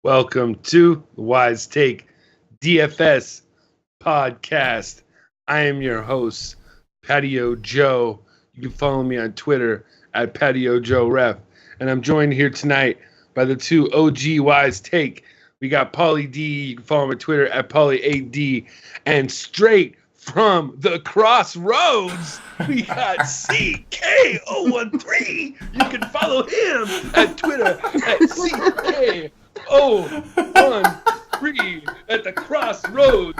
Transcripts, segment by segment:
Welcome to the Wise Take DFS Podcast. I am your host, Patio Joe. You can follow me on Twitter at Patio Joe Ref. And I'm joined here tonight by the two OG Wise Take. We got Paulie D. You can follow him on Twitter at Paulie D. And straight from the Crossroads, we got CK013. You can follow him at Twitter at CK013 at the Crossroads.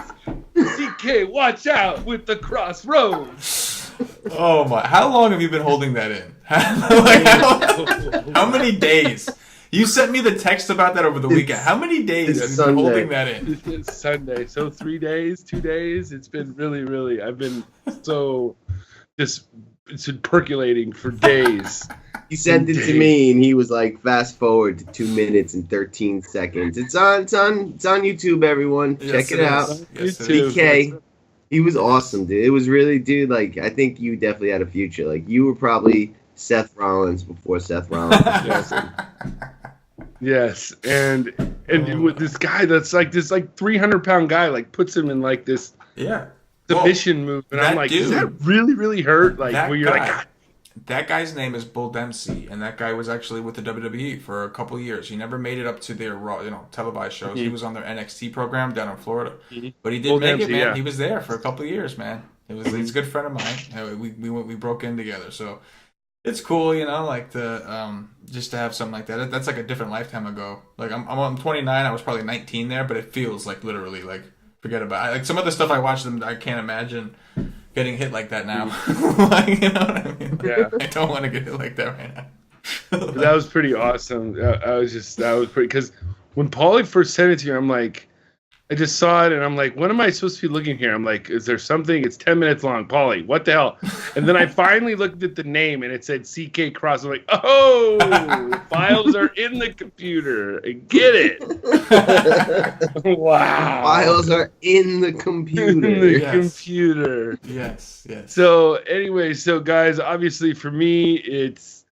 CK, watch out with the Crossroads. Oh my! How long have you been holding that in? How many days? You sent me the text about that over the weekend. How many days have you been holding that in? It's Sunday, so 3 days, 2 days. It's been really. I've been so it's been percolating for days. He sent it to me, and he was like, "Fast forward to 2 minutes and 13 seconds." It's on YouTube, everyone. Yes, Check it out. Yes, CK, he was awesome, dude. It was really, dude. Like, I think you definitely had a future. Like, you were probably Seth Rollins before Seth Rollins was awesome. Yes, and with this guy that's like this 300-pound guy like puts him in like this submission move, and I'm like, does that really hurt? Like, where you're like, God. That guy's name is Bull Dempsey, and that guy was actually with the WWE for a couple of years. He never made it up to their televised shows. Mm-hmm. He was on their NXT program down in Florida, but he did Bull make Dempsey, it, man. Yeah. He was there for a couple of years, man. He's a good friend of mine. We broke in together, so. It's cool, like just to have something like that. That's like a different lifetime ago. Like I'm 29. I was probably 19 there, but it feels like literally like forget about it. Like some of the stuff I watched them, I can't imagine getting hit like that now. Like, you know what I mean? Yeah. I don't want to get hit like that right now. That was pretty awesome. That was pretty because when Paulie first sent it to you, I'm like. I just saw it, and I'm like, what am I supposed to be looking here? I'm like, is there something? It's 10 minutes long. Paulie, what the hell? And then I finally looked at the name, and it said CK Cross. I'm like, oh, the files are in the computer. I get it. Wow. Files are in the computer. In the computer. Yes. So, anyway, guys, obviously for me, it's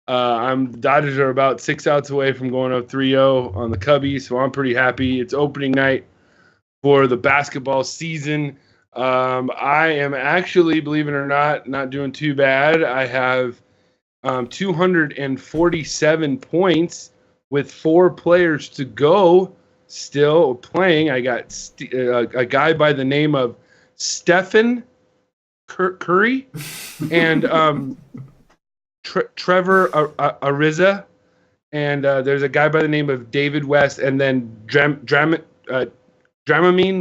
the Dodgers are about 6 outs away from going up 3-0 on the Cubbies, so I'm pretty happy. It's opening night for the basketball season. I am actually, believe it or not doing too bad. I have 247 points with 4 players to go still playing. I got a guy by the name of Stephen Curry and Trevor Ariza. And there's a guy by the name of David West, and then Draymond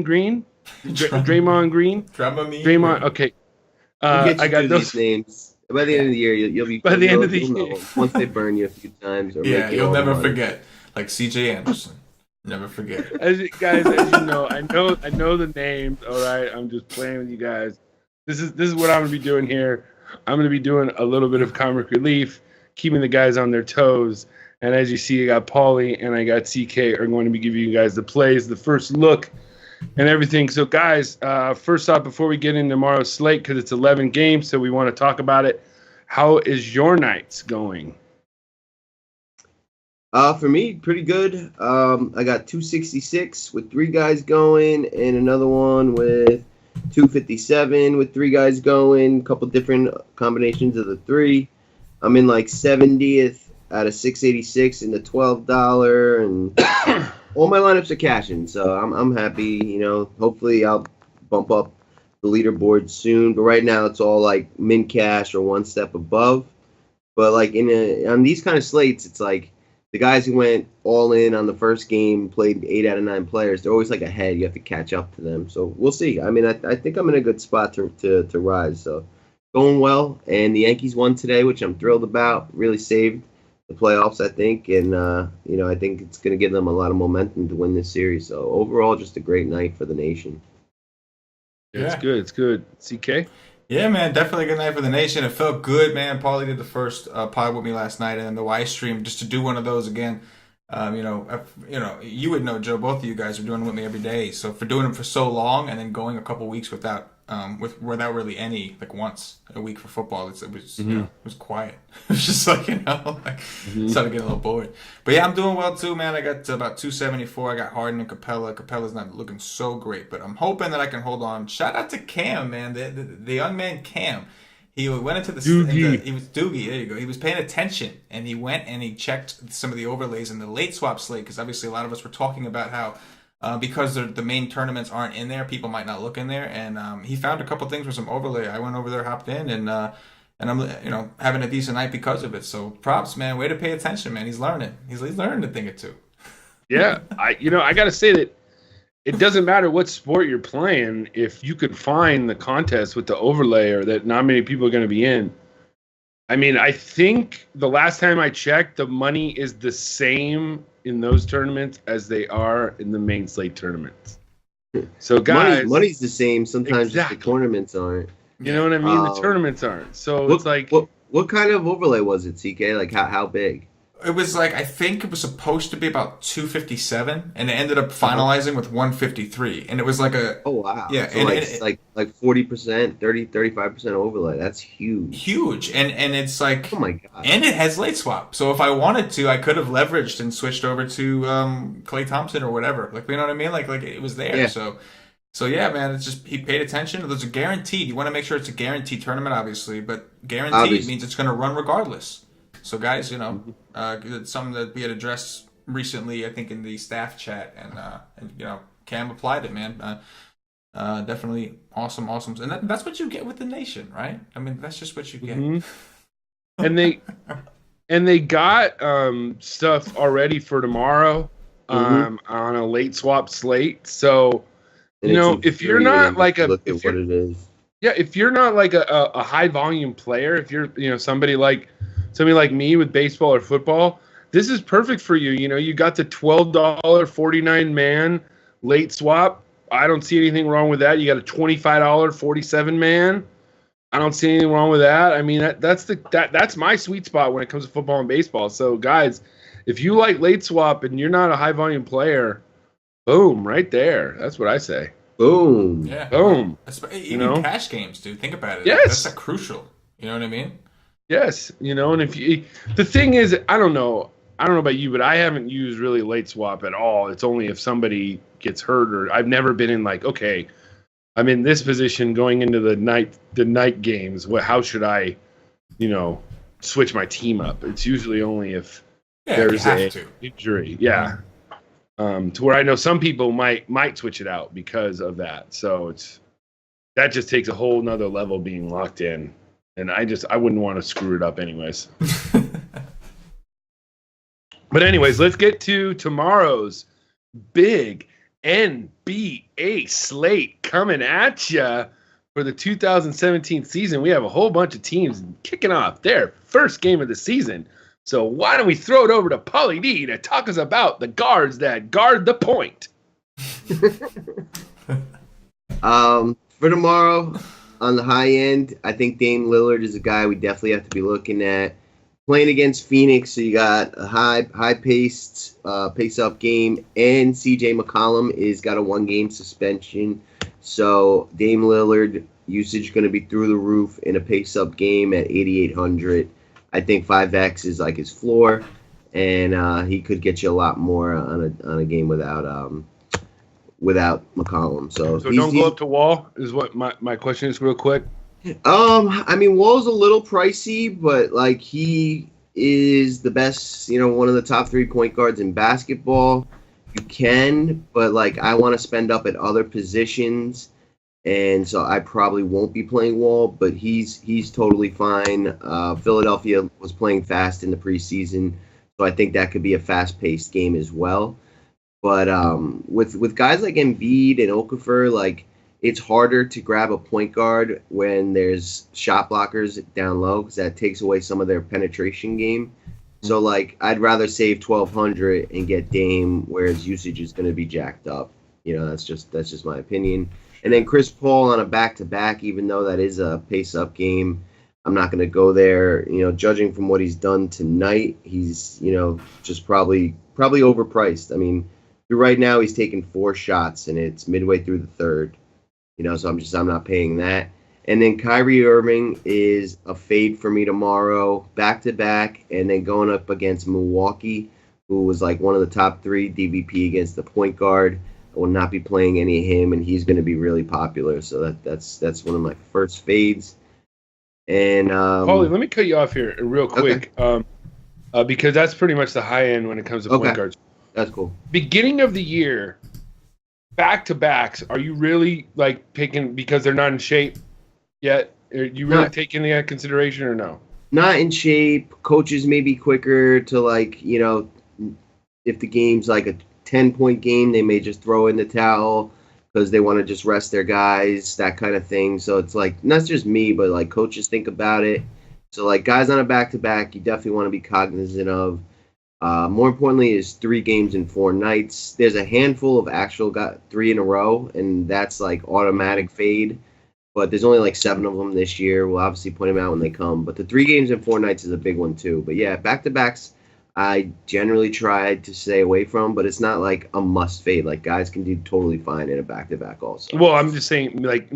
Green. Draymond. Okay. I got those names. By the end of the year, you'll be. By the end of the year, once they burn you a few times. Or you'll never forget. Like CJ Anderson, never forget. As you know, I know the names. All right, I'm just playing with you guys. This is what I'm gonna be doing here. I'm gonna be doing a little bit of comic relief, keeping the guys on their toes. And as you see, I got Paulie and I got CK are going to be giving you guys the plays, the first look, and everything. So, guys, first off, before we get into tomorrow's slate, because it's 11 games, so we want to talk about it. How is your nights going? For me, pretty good. I got 266 with 3 guys going, and another one with 257 with 3 guys going. A couple different combinations of the 3. I'm in like 70th. Out of 686 in the $12, and all my lineups are cashing, so I'm happy. Hopefully I'll bump up the leaderboard soon. But right now it's all like min cash or one step above. But like on these kind of slates, it's like the guys who went all in on the first game played 8 out of 9 players. They're always like ahead. You have to catch up to them. So we'll see. I mean, I think I'm in a good spot to rise. So going well, and the Yankees won today, which I'm thrilled about. Really saved the playoffs, I think, and I think it's going to give them a lot of momentum to win this series. So overall, just a great night for the nation. Yeah. It's good. CK? Yeah, man, definitely a good night for the nation. It felt good, man. Paulie did the first pod with me last night, and then the Y stream, just to do one of those again. You would know, Joe. Both of you guys are doing it with me every day. So for doing it for so long and then going a couple weeks without really any, like once a week for football, it was quiet. It was just like started getting a little bored. But yeah, I'm doing well too, man. I got about 274. I got Harden and Capella. Capella's not looking so great, but I'm hoping that I can hold on. Shout out to Cam, man. The young man Cam. He went into he was Doogie. There you go. He was paying attention, and he went and he checked some of the overlays in the late swap slate, because obviously a lot of us were talking about how because the main tournaments aren't in there, people might not look in there. And he found a couple things with some overlay. I went over there, hopped in, and I'm having a decent night because of it. So props, man. Way to pay attention, man. He's learning. He's learning a thing or two. Yeah, I got to say that. It doesn't matter what sport you're playing. If you could find the contest with the overlay or that not many people are going to be in. I mean, I think the last time I checked, the money is the same in those tournaments as they are in the main slate tournaments. So, guys, money's the same. Sometimes just the tournaments aren't. You know what I mean? The tournaments aren't. So it's like, what kind of overlay was it, CK? Like how big? It was like, I think it was supposed to be about 257, and it ended up finalizing with 153, and it was like a... Oh, wow. Yeah. So like 40%, 35% overlay. That's huge. Huge. And it's like... Oh, my God. And it has late swap. So if I wanted to, I could have leveraged and switched over to Klay Thompson or whatever. Like, you know what I mean? Like it was there. Yeah. So yeah, man, it's just, he paid attention. There's a guaranteed. You want to make sure it's a guaranteed tournament, obviously, but guaranteed means it's going to run regardless. So guys, it's something that we had addressed recently, I think, in the staff chat, and Cam applied it, man. Definitely awesome, and that's what you get with the nation, right? I mean, that's just what you get. Mm-hmm. And they got stuff already for tomorrow on a late swap slate. So if you're not like if you're not like a high volume player, if you're somebody like me with baseball or football, this is perfect for you. You got the $12.49 man late swap. I don't see anything wrong with that. You got a $25.47 man. I don't see anything wrong with that. I mean, that's my sweet spot when it comes to football and baseball. So guys, if you like late swap and you're not a high volume player, boom, right there. That's what I say. Boom. Yeah. Boom. Even cash games, dude. Think about it. Yes. That's crucial. You know what I mean? Yes, and the thing is, I don't know about you, but I haven't used really late swap at all. It's only if somebody gets hurt, or I've never been in like, okay, I'm in this position going into the night games. How should I, switch my team up? It's usually only if there's a injury. Yeah. To where I know some people might switch it out because of that. So that just takes a whole nother level being locked in. And I wouldn't want to screw it up anyways. But anyways, let's get to tomorrow's big NBA slate coming at you for the 2017 season. We have a whole bunch of teams kicking off their first game of the season. So why don't we throw it over to Paulie D to talk us about the guards that guard the point? For tomorrow, on the high end, I think Dame Lillard is a guy we definitely have to be looking at. Playing against Phoenix, so you got a high-paced, pace-up game, and C.J. McCollum is got a one-game suspension. So Dame Lillard usage going to be through the roof in a pace-up game at 8,800. I think 5x is like his floor, and he could get you a lot more on a game without McCollum. So don't go up to Wall is what my question is real quick. I mean, Wall's a little pricey, but like he is the best, one of the top 3 point guards in basketball. You can, but like I want to spend up at other positions, and so I probably won't be playing Wall, but he's totally fine. Philadelphia was playing fast in the preseason, so I think that could be a fast-paced game as well. But with guys like Embiid and Okafor, like it's harder to grab a point guard when there's shot blockers down low because that takes away some of their penetration game. So like I'd rather save 1,200 and get Dame, where his usage is going to be jacked up. That's just my opinion. And then Chris Paul on a back-to-back, even though that is a pace-up game, I'm not going to go there. Judging from what he's done tonight, he's just probably probably overpriced. I mean, right now he's taking 4 shots, and it's midway through the third. So I'm not paying that. And then Kyrie Irving is a fade for me tomorrow, back-to-back, and then going up against Milwaukee, who was like one of the top 3 DVP against the point guard. I will not be playing any of him, and he's going to be really popular. So that's one of my first fades. And Paulie, let me cut you off here real quick, because that's pretty much the high end when it comes to point guards. That's cool. Beginning of the year, back-to-backs, are you really like picking because they're not in shape yet? Are you really taking that consideration or no? Not in shape. Coaches may be quicker to if the game's like a 10-point game, they may just throw in the towel because they want to just rest their guys, that kind of thing. So it's like, not just me, but like coaches think about it. So like guys on a back-to-back, you definitely want to be cognizant of. More importantly is 3 games in 4 nights. There's a handful of actual got 3 in a row, and that's like automatic fade. But there's only like 7 of them this year. We'll obviously point them out when they come. But the 3 games in 4 nights is a big one too. But yeah, back-to-backs, I generally try to stay away from, but it's not like a must fade. Like guys can do totally fine in a back-to-back also. Well, I'm just saying like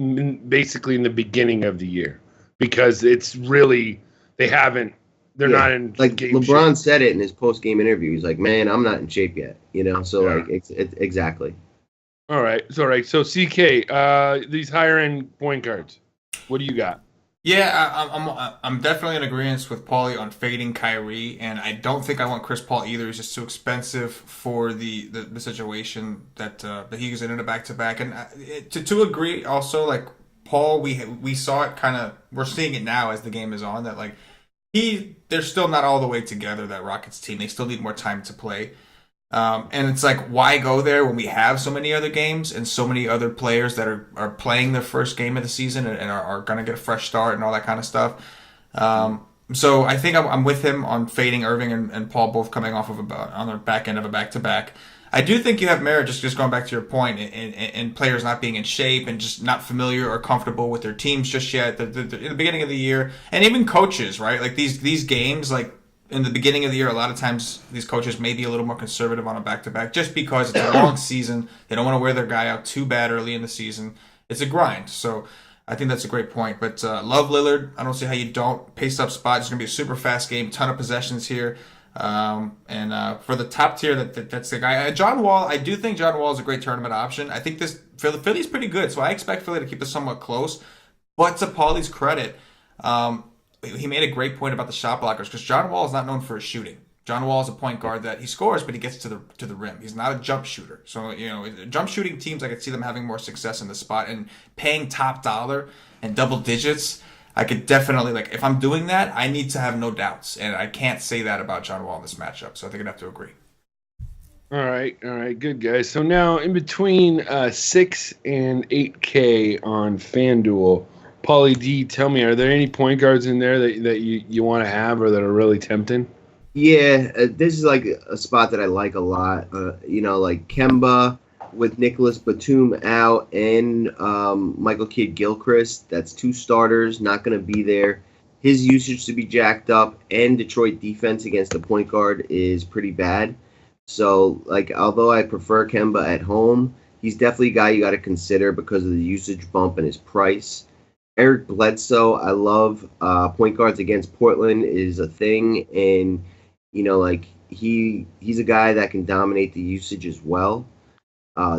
basically in the beginning of the year because it's really they're not in like game LeBron shape. said it in his post-game interview. He's like, man, I'm not in shape yet. So like it's exactly. All right. So CK, these higher end point guards, what do you got? Yeah, I'm definitely in agreement with Paulie on fading Kyrie, and I don't think I want Chris Paul either. He's just too expensive for the situation that he's in a back-to-back. And to agree also, like Paul, we saw it we're seeing it now as the game is on, that like they're still not all the way together, that Rockets team. They still need more time to play. And it's like, why go there when we have so many other games and so many other players that are playing their first game of the season and are going to get a fresh start and all that kind of stuff. So I think I'm with him on fading Irving and Paul both coming off of on the back end of a back-to-back. I do think you have merit, just going back to your point, in players not being in shape and just not familiar or comfortable with their teams just yet. In the beginning of the year, and even coaches, right? Like these games, like in the beginning of the year, a lot of times these coaches may be a little more conservative on a back-to-back just because it's a long season. They don't want to wear their guy out too bad early in the season. It's a grind. So I think that's a great point. But love Lillard. I don't see how you don't. Pace-up spot. It's going to be a super fast game. Ton of possessions here. And for the top tier, that's the guy. John Wall, I do think John Wall is a great tournament option. I think Philly's pretty good, so I expect Philly to keep this somewhat close. But to Paulie's credit, he made a great point about the shot blockers because John Wall is not known for his shooting. John Wall is a point guard that he scores, but he gets to the rim. He's not a jump shooter. So, jump shooting teams, I could see them having more success in the spot and paying top dollar and double digits. I could definitely, if I'm doing that, I need to have no doubts. And I can't say that about John Wall in this matchup. So I think I'd have to agree. All right. Good, guys. So now in between 6 and 8K on FanDuel, Paulie D, tell me, are there any point guards in there that you want to have or that are really tempting? Yeah, this is like a spot that I like a lot. Like Kemba with Nicholas Batum out and Michael Kidd-Gilchrist. That's 2 starters, not going to be there. His usage to be jacked up, and Detroit defense against the point guard is pretty bad. So, although I prefer Kemba at home, he's definitely a guy you got to consider because of the usage bump and his price. Eric Bledsoe, I love. Point guards against Portland is a thing, and he's a guy that can dominate the usage as well.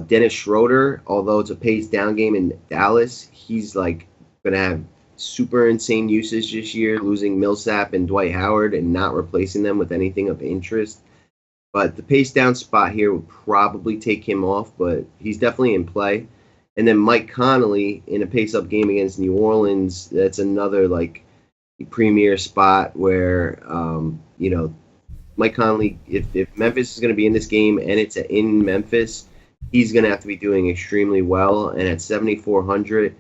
Dennis Schroeder, although it's a pace down game in Dallas, he's going to have super insane usage this year, losing Millsap and Dwight Howard and not replacing them with anything of interest. But the pace down spot here would probably take him off, but he's definitely in play. And then Mike Conley in a pace-up game against New Orleans, that's another, premier spot where, Mike Conley, if Memphis is going to be in this game and it's in Memphis, he's going to have to be doing extremely well. And at 7,400,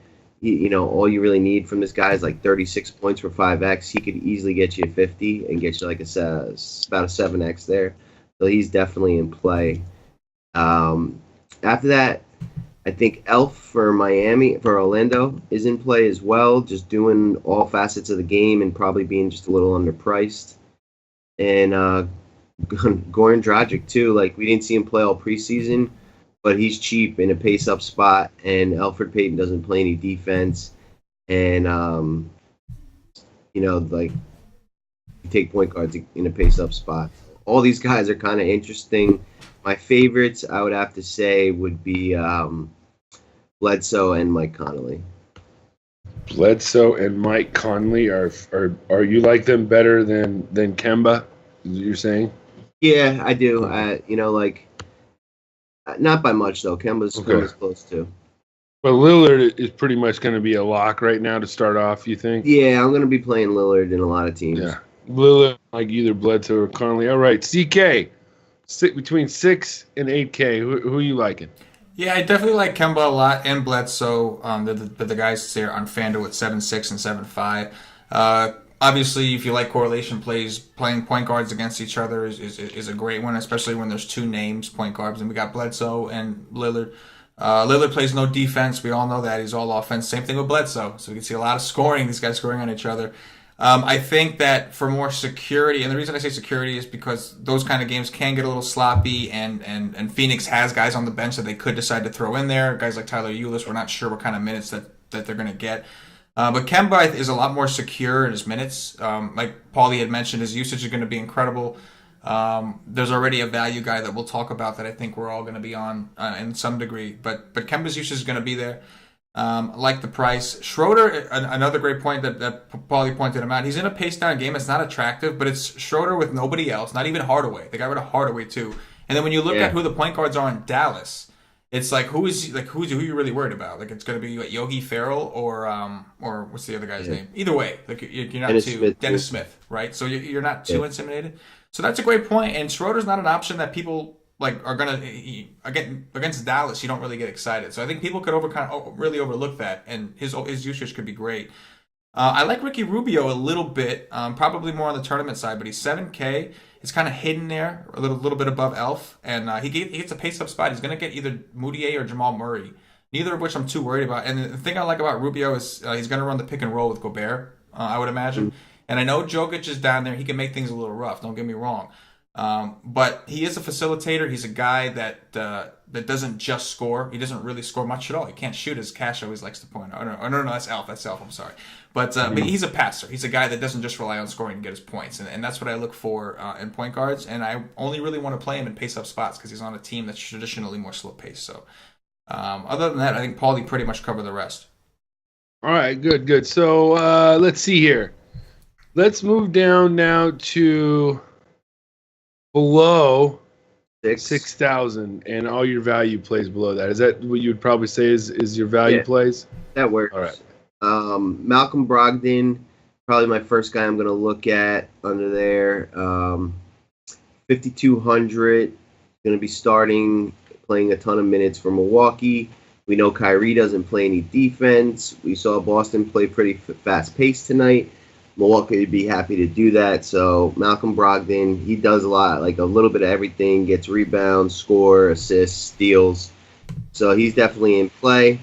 all you really need from this guy is 36 points for 5X. He could easily get you 50 and get you about a 7X there. So he's definitely in play. After that, I think Elf for Orlando is in play as well, just doing all facets of the game and probably being just a little underpriced. And Goran Dragic too. Like, we didn't see him play all preseason, but he's cheap in a pace-up spot, and Elfrid Payton doesn't play any defense. And, like, you take point guards in a pace-up spot. All these guys are kind of interesting. My favorites, I would have to say, would be Bledsoe and Mike Conley. Bledsoe and Mike Conley are you like them better than Kemba? You're saying? Yeah, I do. Not by much though. Kemba's close too. But Lillard is pretty much going to be a lock right now to start off. You think? Yeah, I'm going to be playing Lillard in a lot of teams. Yeah, Lillard, like either Bledsoe or Conley. All right, CK, between 6 and 8K. Who are you liking? Yeah, I definitely like Kemba a lot and Bledsoe. The guys here on FanDuel at 7.6 and 7.5. Obviously, if you like correlation plays, playing point guards against each other is a great one, especially when there's two names, point guards, and we got Bledsoe and Lillard. Lillard plays no defense. We all know that. He's all offense. Same thing with Bledsoe. So we can see a lot of scoring, these guys scoring on each other. I think that for more security, and the reason I say security is because those kind of games can get a little sloppy, and Phoenix has guys on the bench that they could decide to throw in there. Guys like Tyler Ulis, we're not sure what kind of minutes that they're going to get. But Kemba is a lot more secure in his minutes. Like Paulie had mentioned, his usage is going to be incredible. There's already a value guy that we'll talk about that I think we're all going to be on in some degree. But Kemba's usage is going to be there. Like the price. Schroeder, another great point that Paulie pointed him out. He's in a pace down game. It's not attractive, but it's Schroeder with nobody else, not even Hardaway. They got rid of Hardaway too. And then when you look at who the point guards are in Dallas, it's like who you really worried about? Like, it's going to be like Yogi Ferrell or what's the other guy's name? Either way, like you're not Dennis Smith, right? So you're not too intimidated. So that's a great point. And Schroeder's not an option that people like are gonna against Dallas. You don't really get excited. So I think people could really overlook that, and his usage could be great. I like Ricky Rubio a little bit, probably more on the tournament side, but he's 7K. It's kind of hidden there, a little bit above Elf, and he gets a pace-up spot. He's going to get either Moutier or Jamal Murray, neither of which I'm too worried about. And the thing I like about Rubio is he's going to run the pick and roll with Gobert, I would imagine. And I know Jokic is down there. He can make things a little rough, don't get me wrong. But he is a facilitator. He's a guy that doesn't just score. He doesn't really score much at all. He can't shoot, as Cash always likes to point out. No, that's Elf. I'm sorry. But he's a passer. He's a guy that doesn't just rely on scoring to get his points. And that's what I look for in point guards. And I only really want to play him in pace-up spots because he's on a team that's traditionally more slow pace. So other than that, I think Paulie pretty much covered the rest. All right, good. So let's see here. Let's move down now to below 6,000 and all your value plays below that. Is that what you would probably say is your value plays? That works. All right. Malcolm Brogdon, probably my first guy I'm going to look at under there. 5,200, going to be playing a ton of minutes for Milwaukee. We know Kyrie doesn't play any defense. We saw Boston play pretty fast pace tonight. Milwaukee would be happy to do that. So Malcolm Brogdon, he does a lot, like a little bit of everything, gets rebounds, score, assists, steals. So he's definitely in play.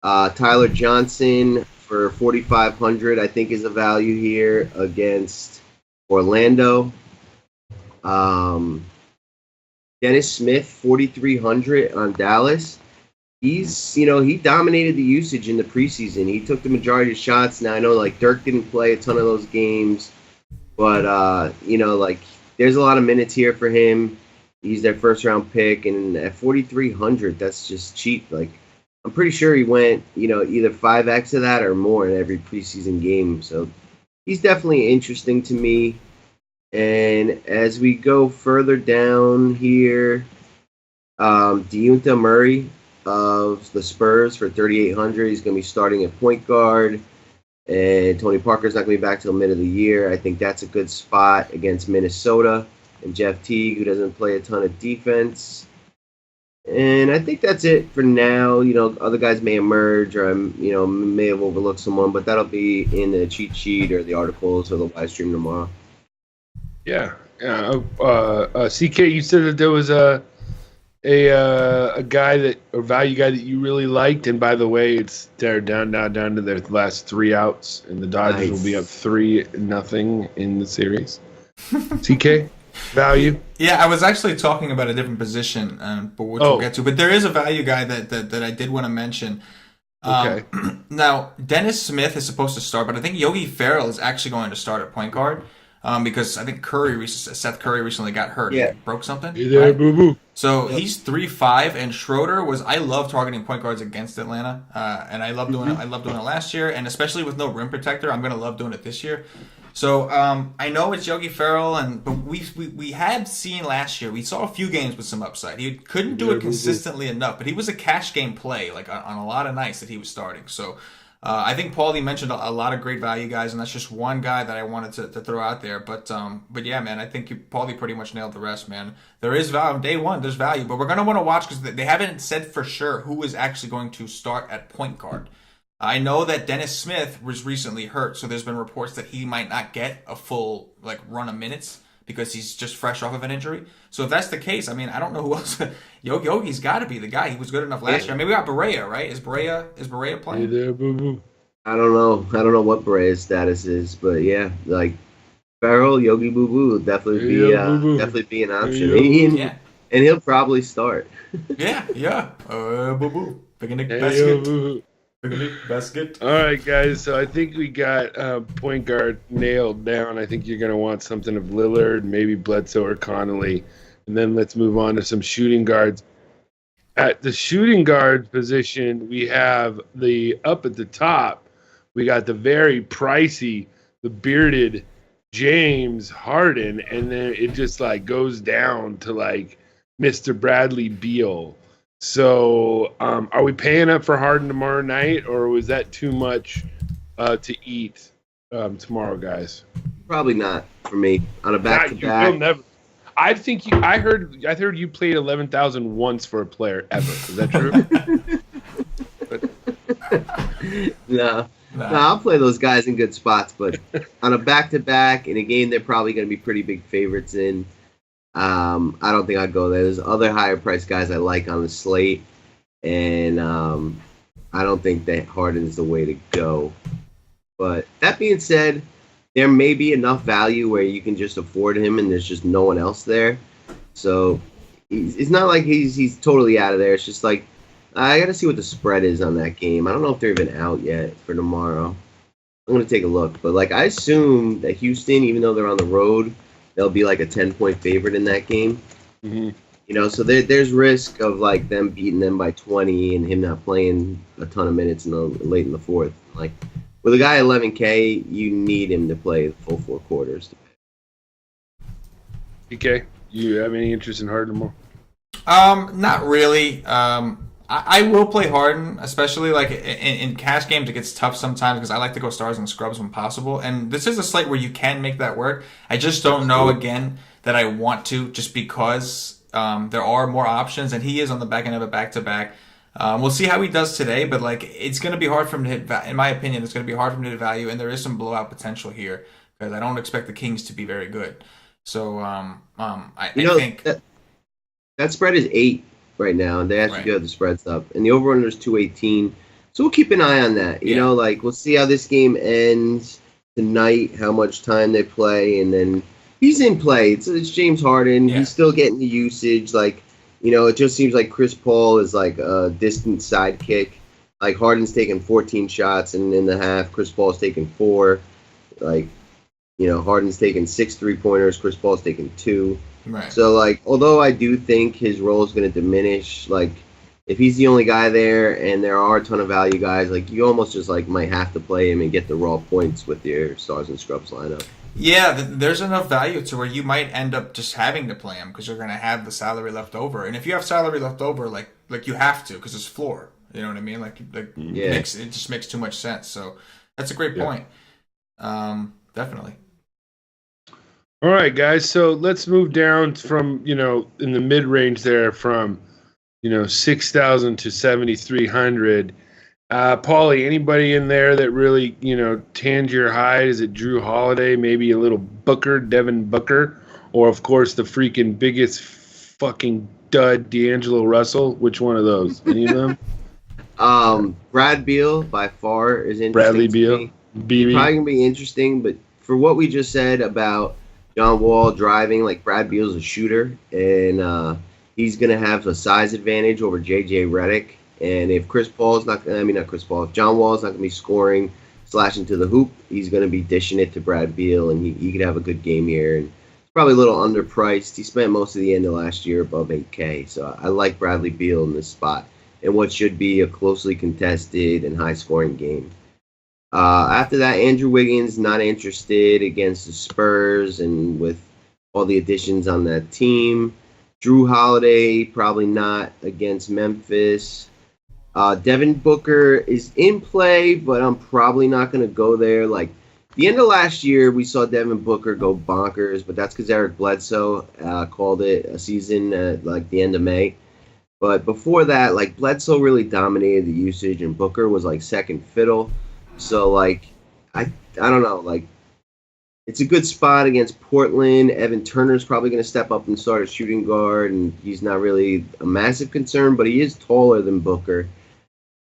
Tyler Johnson for 4,500, I think, is a value here against Orlando. Dennis Smith, 4,300 on Dallas. He dominated the usage in the preseason. He took the majority of shots. Now I know like Dirk didn't play a ton of those games, but there's a lot of minutes here for him. He's their first round pick, and at 4,300, that's just cheap. Like, I'm pretty sure he went, either 5x of that or more in every preseason game. So he's definitely interesting to me. And as we go further down here, Dejounte Murray of the Spurs for 3,800. He's going to be starting at point guard. And Tony Parker's not going to be back till mid of the year. I think that's a good spot against Minnesota and Jeff Teague, who doesn't play a ton of defense. And I think that's it for now. Other guys may emerge, or may have overlooked someone, but that'll be in the cheat sheet or the articles or the live stream tomorrow. Yeah. CK, you said that there was a value guy that you really liked, and by the way, they're down to their last 3 outs, and the Dodgers will be up 3-0 in the series. CK? Value? Yeah, I was actually talking about a different position, but which we'll get to. But there is a value guy that I did want to mention. Okay. Now, Dennis Smith is supposed to start, but I think Yogi Ferrell is actually going to start at point guard because I think Seth Curry recently got hurt. Yeah. He broke something. Hey there, right? boo-boo. So he's 3-5, and Schroeder I love targeting point guards against Atlanta, and I love doing it. I love doing it last year, and especially with no rim protector, I'm going to love doing it this year. So I know it's Yogi Ferrell, but we had seen last year. We saw a few games with some upside. He couldn't do it consistently enough, but he was a cash game play, like on a lot of nights that he was starting. So I think Paulie mentioned a lot of great value guys, and that's just one guy that I wanted to throw out there. But yeah, man, I think Paulie pretty much nailed the rest, man. There is value. Day one, there's value, but we're gonna want to watch because they haven't said for sure who is actually going to start at point guard. I know that Dennis Smith was recently hurt, so there's been reports that he might not get a full run of minutes because he's just fresh off of an injury. So if that's the case, I mean, I don't know who else. Yogi's got to be the guy. He was good enough last year. I mean, we got Barea, right? Is Barea playing? Hey there, boo-boo. I don't know what Berea's status is, but yeah, like Ferrell, Yogi Boo Boo would definitely be an option. And he'll probably start. Yeah. Boo Boo. Picnic basket. Basket. All right, guys. So I think we got point guard nailed down. I think you're going to want something of Lillard, maybe Bledsoe or Connolly. And then let's move on to some shooting guards. At the shooting guard position, we have up at the top, we got the very pricey, the bearded James Harden. And then it just goes down to Mr. Bradley Beal. So, are we paying up for Harden tomorrow night, or was that too much to eat tomorrow, guys? Probably not for me on a back-to-back. You will never. I think I heard you played 11,000 once for a player ever. Is that true? No, I'll play those guys in good spots, but on a back-to-back in a game they're probably going to be pretty big favorites in. I don't think I'd go there. There's other higher priced guys I like on the slate, and I don't think that Harden is the way to go. But that being said, there may be enough value where you can just afford him and there's just no one else there. So it's not like he's totally out of there. It's just I got to see what the spread is on that game. I don't know if they're even out yet for tomorrow. I'm going to take a look. But I assume that Houston, even though they're on the road, they'll be a 10-point favorite in that game. Mm-hmm. So there's risk of them beating them by 20 and him not playing a ton of minutes late in the fourth. With a guy at 11K, you need him to play the full 4 quarters. DK, you have any interest in Harden more? Not really. I will play Harden, especially in cash games. It gets tough sometimes because I like to go stars and scrubs when possible. And this is a slate where you can make that work. I just don't know again that I want to, just because there are more options, and he is on the back end of a back-to-back. We'll see how he does today, but it's going to be hard for him to hit. In my opinion, it's going to be hard for him to hit value, and there is some blowout potential here because I don't expect the Kings to be very good. So I think that spread is 8. Right now, and they actually do have the spreads up, and the over-under is 218. So we'll keep an eye on that. You know, we'll see how this game ends tonight, how much time they play, and then he's in play. It's James Harden. Yeah. He's still getting the usage. It just seems like Chris Paul is a distant sidekick. Harden's taking 14 shots in the half. Chris Paul's taking 4. Harden's taking 6 3-pointers. Chris Paul's taking 2. Right. So, although I do think his role is going to diminish, if he's the only guy there and there are a ton of value guys, you almost just, might have to play him and get the raw points with your stars and scrubs lineup. Yeah, there's enough value to where you might end up just having to play him because you're going to have the salary left over. And if you have salary left over, you have to because it's floor. You know what I mean? It just makes too much sense. So that's a great point. Definitely. All right, guys. So let's move down from, in the mid-range there from, 6,000 to 7,300. Paulie, anybody in there that really, tanned your hide? Is it Drew Holiday? Maybe a little Devin Booker? Or, of course, the freaking biggest fucking dud, D'Angelo Russell? Which one of those? Any of them? Brad Beal, by far, is interesting. Bradley Beal. BB. Probably going to be interesting, but for what we just said about John Wall driving. Like Brad Beal's a shooter, and he's gonna have a size advantage over JJ Redick. And if if John Wall's not gonna be scoring, slashing to the hoop, he's gonna be dishing it to Brad Beal, and he could have a good game here. And he's probably a little underpriced. He spent most of the end of last year above 8K, so I like Bradley Beal in this spot in what should be a closely contested and high-scoring game. After that, Andrew Wiggins, not interested against the Spurs and with all the additions on that team. Drew Holiday, probably not against Memphis. Devin Booker is in play, but I'm probably not going to go there. Like, the end of last year, we saw Devin Booker go bonkers, but that's because Eric Bledsoe called it a season at, like, the end of May. But before that, like, Bledsoe really dominated the usage, and Booker was, like, second fiddle. So, like, I don't know. Like, it's a good spot against Portland. Evan Turner's probably going to step up and start as shooting guard, and he's not really a massive concern, but he is taller than Booker.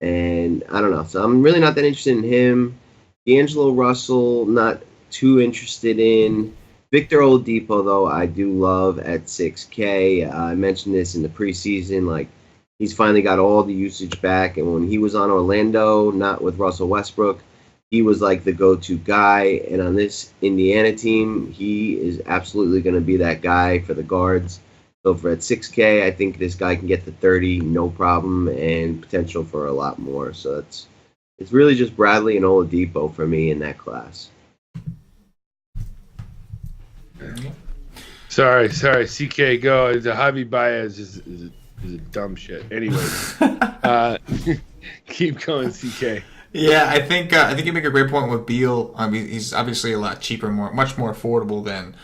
And I don't know. So I'm really not that interested in him. D'Angelo Russell, not too interested in. Victor Oladipo, though, I do love at 6K. I mentioned this in the preseason. Like, he's finally got all the usage back. And when he was on Orlando, not with Russell Westbrook, he was like the go-to guy. And on this Indiana team, he is absolutely going to be that guy for the guards. So for at 6K, I think this guy can get to 30, no problem, and potential for a lot more. So it's really just Bradley and Oladipo for me in that class. Sorry, CK, go. The Javi Baez is a dumb shit. Anyways, keep going, CK. Yeah, I think you make a great point with Beal. I mean, he's obviously a lot cheaper, much more affordable than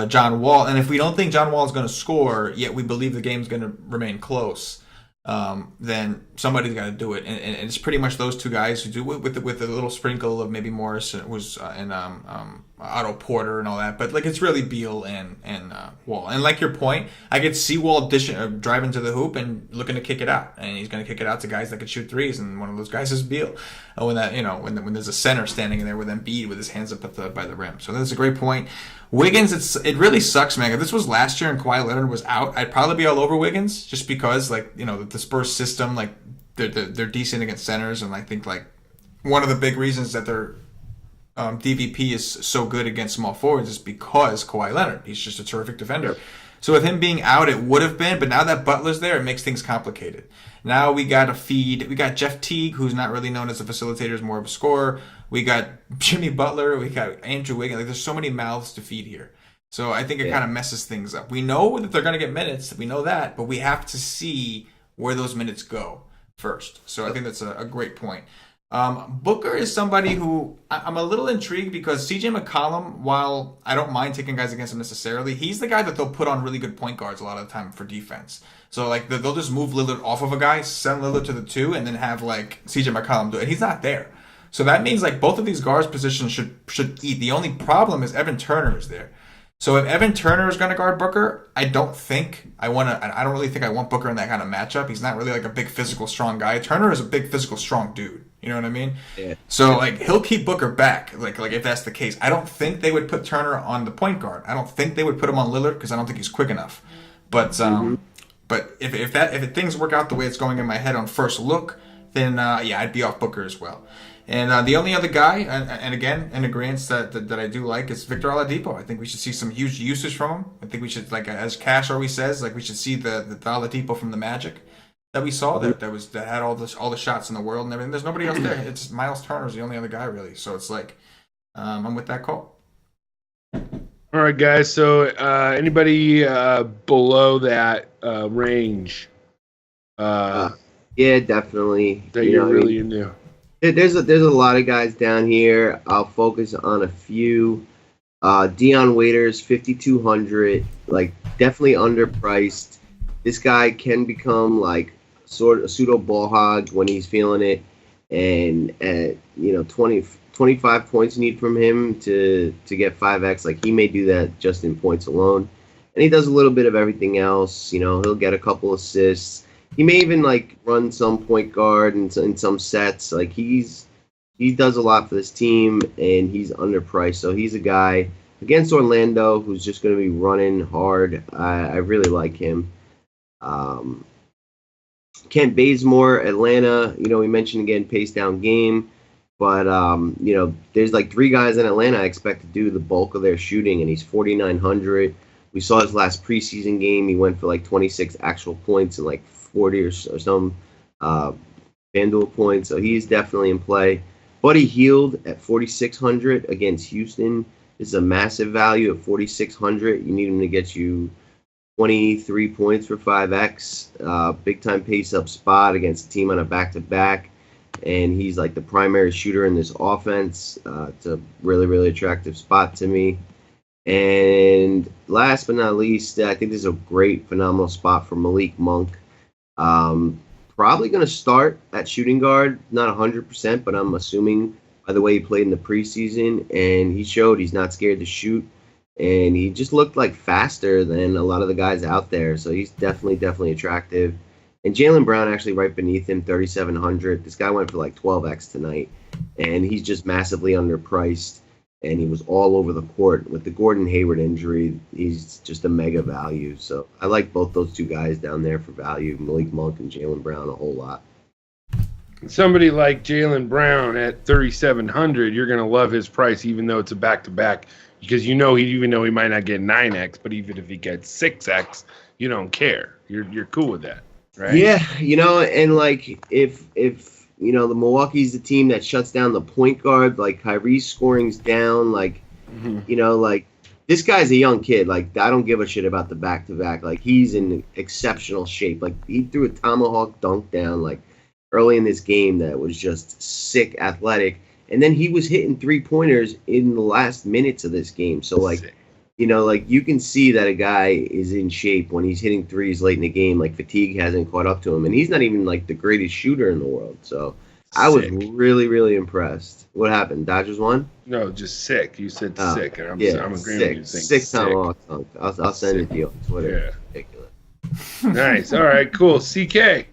John Wall. And if we don't think John Wall is going to score, yet we believe the game's going to remain close, then somebody's got to do it. And it's pretty much those two guys who do it with a little sprinkle of maybe Morris and Otto Porter and all that. But like, it's really Beal and Wall. And like your point, I could see Wall driving to the hoop and looking to kick it out, and he's going to kick it out to guys that could shoot threes, and one of those guys is Beal. When there's a center standing in there with Embiid with his hands up by the rim. So that's a great point. Wiggins, it really sucks, man. If this was last year and Kawhi Leonard was out, I'd probably be all over Wiggins just because, like, the Spurs system, like, they're decent against centers, and I think, like, one of the big reasons that their DVP is so good against small forwards is because Kawhi Leonard. He's just a terrific defender. Yep. So with him being out, it would have been, but now that Butler's there, it makes things complicated. Now we got we got Jeff Teague, who's not really known as a facilitator, is more of a scorer. We got Jimmy Butler, we got Andrew Wiggins. Like, there's so many mouths to feed here. So I think it kind of messes things up. We know that they're going to get minutes. We know that, but we have to see where those minutes go first. So I think that's a great point. Booker is somebody who I'm a little intrigued because CJ McCollum, while I don't mind taking guys against him necessarily, he's the guy that they'll put on really good point guards a lot of the time for defense. So like they'll just move Lillard off of a guy, send Lillard to the 2, and then have like CJ McCollum do it. And he's not there. So that means like both of these guards positions should eat. The only problem is Evan Turner is there. So if Evan Turner is going to guard Booker, I don't really think I want Booker in that kind of matchup. He's not really like a big physical strong guy. Turner is a big physical strong dude. You know what I mean? Yeah. So like he'll keep Booker back. Like if that's the case, I don't think they would put Turner on the point guard. I don't think they would put him on Lillard because I don't think he's quick enough. But but if things work out the way it's going in my head on first look, then I'd be off Booker as well. And the only other guy, and again, in agreement that I do like, is Victor Oladipo. I think we should see some huge usage from him. I think we should, like as Cash always says, like we should see the Oladipo from the Magic that we saw that had all the shots in the world and everything. There's nobody else there. It's Miles Turner's the only other guy really. So it's like I'm with that call. All right, guys. So anybody below that range? Yeah, definitely. That you're really into. There's a lot of guys down here. I'll focus on a few. Dion Waiters, 5,200, like definitely underpriced. This guy can become like sort of a pseudo ball hog when he's feeling it, and at 25 points you need from him to get 5x. Like he may do that just in points alone, and he does a little bit of everything else. He'll get a couple assists. He may even like run some point guard in some sets. Like he does a lot for this team, and he's underpriced. So he's a guy against Orlando, who's just going to be running hard. I really like him. Kent Bazemore, Atlanta, we mentioned again, pace down game. But, there's like 3 guys in Atlanta I expect to do the bulk of their shooting, and he's 4,900. We saw his last preseason game. He went for like 26 actual points and like 40 or some FanDuel points. So he's definitely in play. Buddy Hield at 4,600 against Houston. This is a massive value at 4,600. You need him to get you 23 points for 5x. Big time pace up spot against a team on a back-to-back. And he's like the primary shooter in this offense. It's a really, really attractive spot to me. And last but not least, I think this is a great, phenomenal spot for Malik Monk. Probably going to start at shooting guard, not 100%, but I'm assuming by the way he played in the preseason. And he showed he's not scared to shoot. And he just looked like faster than a lot of the guys out there. So he's definitely attractive. And Jaylen Brown actually right beneath him, 3,700. This guy went for like 12x tonight. And he's just massively underpriced. And he was all over the court. With the Gordon Hayward injury, he's just a mega value. So I like both those 2 guys down there for value, Malik Monk and Jaylen Brown, a whole lot. Somebody like Jaylen Brown at 3,700, you're going to love his price, even though it's a back-to-back. Because even though he might not get 9x, but even if he gets 6x, you don't care. You're cool with that, right? Yeah, and like if the Milwaukee's the team that shuts down the point guard, like Kyrie's scoring's down, like like this guy's a young kid. Like I don't give a shit about the back-to-back. Like he's in exceptional shape. Like he threw a tomahawk dunk down like early in this game that was just sick athletic. And then he was hitting 3-pointers in the last minutes of this game. So, like, you can see that a guy is in shape when he's hitting threes late in the game. Like, fatigue hasn't caught up to him. And he's not even, like, the greatest shooter in the world. So, I was really, really impressed. What happened? Dodgers won? No, just sick. You said sick. And I'm agreeing with you. Sick tomahawk dunk. I'll send it to you on Twitter. Yeah. Ridiculous. Nice. All right, cool. CK.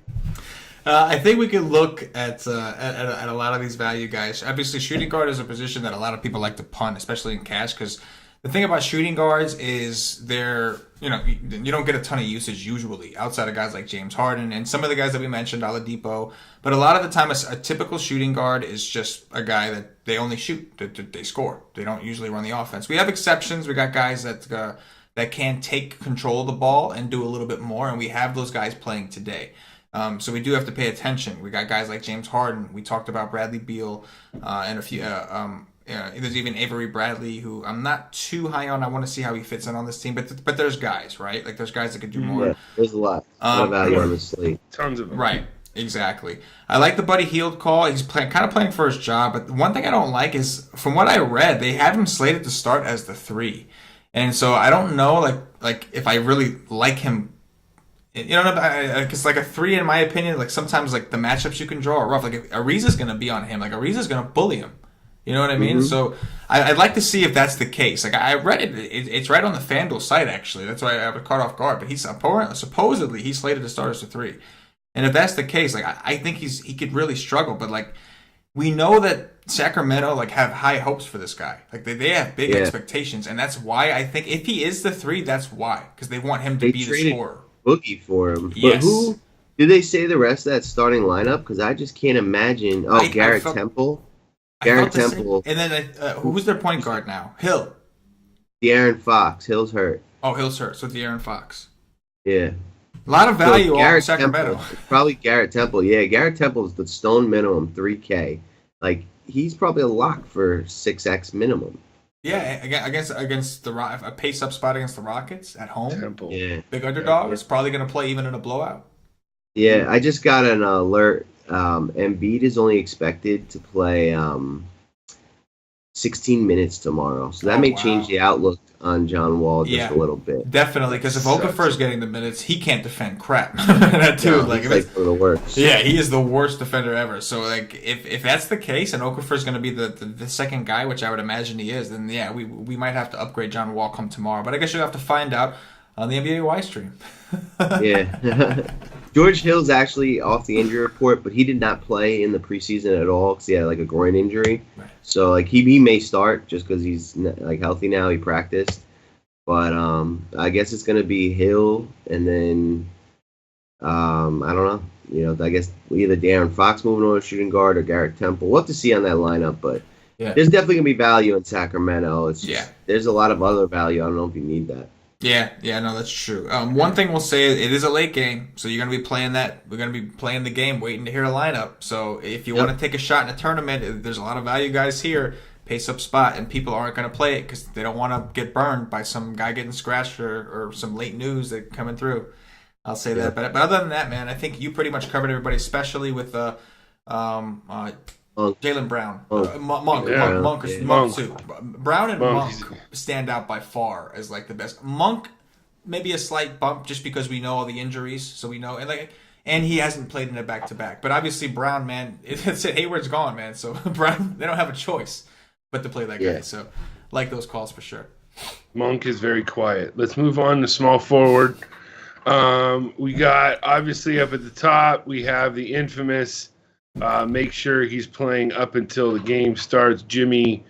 I think we can look at a lot of these value guys. Obviously, shooting guard is a position that a lot of people like to punt, especially in cash, because the thing about shooting guards is you don't get a ton of usage usually outside of guys like James Harden and some of the guys that we mentioned, Oladipo. But a lot of the time, a typical shooting guard is just a guy that they only shoot, they score. They don't usually run the offense. We have exceptions. We got guys that can take control of the ball and do a little bit more, and we have those guys playing today. So we do have to pay attention. We got guys like James Harden. We talked about Bradley Beal and a few. There's even Avery Bradley, who I'm not too high on. I want to see how he fits in on this team. But there's guys, right? Like there's guys that could do more. Yeah, there's a lot of value on the slate. Tons of them. Right. Exactly. I like the Buddy Hield call. He's kind of playing for his job. But one thing I don't like is, from what I read, they have him slated to start as the 3. And so I don't know, like if I really like him. It's like a 3 in my opinion. Like sometimes like the matchups you can draw are rough. Like if Ariza's going to be on him. Like Ariza's going to bully him. You know what I mean? Mm-hmm. So I'd like to see if that's the case. Like I read it's right on the FanDuel site actually. That's why I was caught off guard. But he's supposedly he's slated to start as a 3. And if that's the case, like I think he could really struggle. But like we know that Sacramento like have high hopes for this guy. Like they have big expectations, and that's why I think if he is the 3, that's why, because they want him to be the scorer. Boogie for him. Yes. But who did they say the rest of that starting lineup? Because I just can't imagine. Garrett Temple. Garrett Temple. And then who's their point guard now? Hill. De'Aaron Fox. Hill's hurt. Oh, Hill's hurt. So De'Aaron Fox. Yeah. A lot of value on Sacramento. Probably Garrett Temple. Yeah, Garrett Temple is the stone minimum, 3K. Like he's probably a lock for 6x minimum. Yeah, against a pace-up spot against the Rockets at home. Temple. Yeah. Big underdog is probably going to play even in a blowout. Yeah, I just got an alert. Embiid is only expected to play 16 minutes tomorrow. So that may change the outlook on John Wall just a little bit. Definitely, because if Okafor's getting the minutes, he can't defend crap. That too, he's like one of the worst. Yeah, he is the worst defender ever. So like, if that's the case, and Okafor's going to be the second guy, which I would imagine he is, then yeah, we might have to upgrade John Wall come tomorrow. But I guess you'll have to find out on the NBA Y stream. Yeah. George Hill's actually off the injury report, but he did not play in the preseason at all because he had like a groin injury. Right. So like he may start just because he's like healthy now. He practiced, but I guess it's gonna be Hill, and then I don't know. I guess either Darren Fox moving on to shooting guard or Garrett Temple. We'll have to see on that lineup, but there's definitely gonna be value in Sacramento. It's just, there's a lot of other value. I don't know if you need that. Yeah, no, that's true. One thing we'll say, it is a late game, so you're going to be playing that. We're going to be playing the game, waiting to hear a lineup. So if you want to take a shot in a tournament, there's a lot of value guys here, pace up spot, and people aren't going to play it because they don't want to get burned by some guy getting scratched or some late news that coming through. I'll say that. But other than that, man, I think you pretty much covered everybody, especially with Jaylen Brown, Monk too. Brown and Monk stand out by far as like the best. Monk maybe a slight bump just because we know all the injuries, so we know and he hasn't played in a back-to-back. But obviously Brown, man, it's it. Hayward's gone, man. So Brown, they don't have a choice but to play that guy. So like those calls for sure. Monk is very quiet. Let's move on to small forward. We got obviously up at the top. We have the infamous. Make sure he's playing up until the game starts. Jimmy,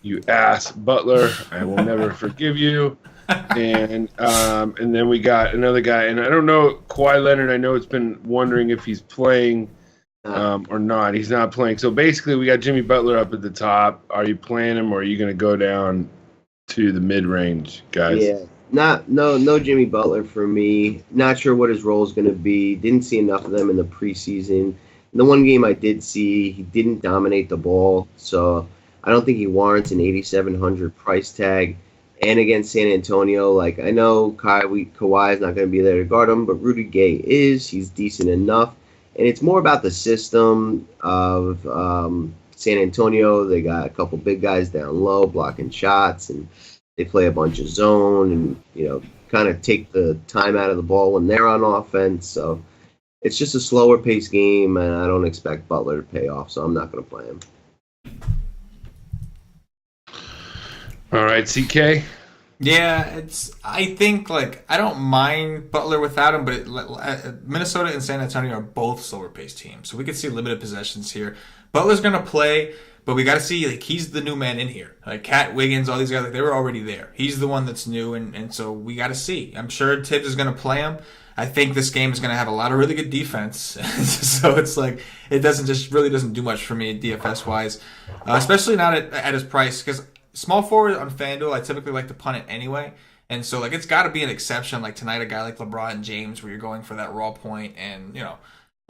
you ass Butler. I will never forgive you. And then we got another guy, and I don't know, Kawhi Leonard. I know it's been wondering if he's playing or not. He's not playing. So basically, we got Jimmy Butler up at the top. Are you playing him, or are you going to go down to the mid-range guys? Yeah, no Jimmy Butler for me. Not sure what his role is going to be. Didn't see enough of them in the preseason. In the one game I did see, he didn't dominate the ball, so I don't think he warrants an $8,700 price tag. And against San Antonio, like I know Kawhi is not going to be there to guard him, but Rudy Gay is. He's decent enough. And it's more about the system of San Antonio. They got a couple big guys down low blocking shots, and they play a bunch of zone and, kind of take the time out of the ball when they're on offense. So it's just a slower paced game, and I don't expect Butler to pay off, so I'm not going to play him. All right, CK. Yeah, I think I don't mind Butler without him, but Minnesota and San Antonio are both slower paced teams, so we could see limited possessions here. Butler's going to play, but we got to see he's the new man in here. Cat Wiggins, all these guys, they were already there. He's the one that's new, and so we got to see. I'm sure Tibbs is going to play him. I think this game is going to have a lot of really good defense, so it's it doesn't do much for me DFS wise, especially not at his price, because small forward on FanDuel I typically like to punt it anyway, and so it's got to be an exception like tonight, a guy like LeBron James where you're going for that raw point and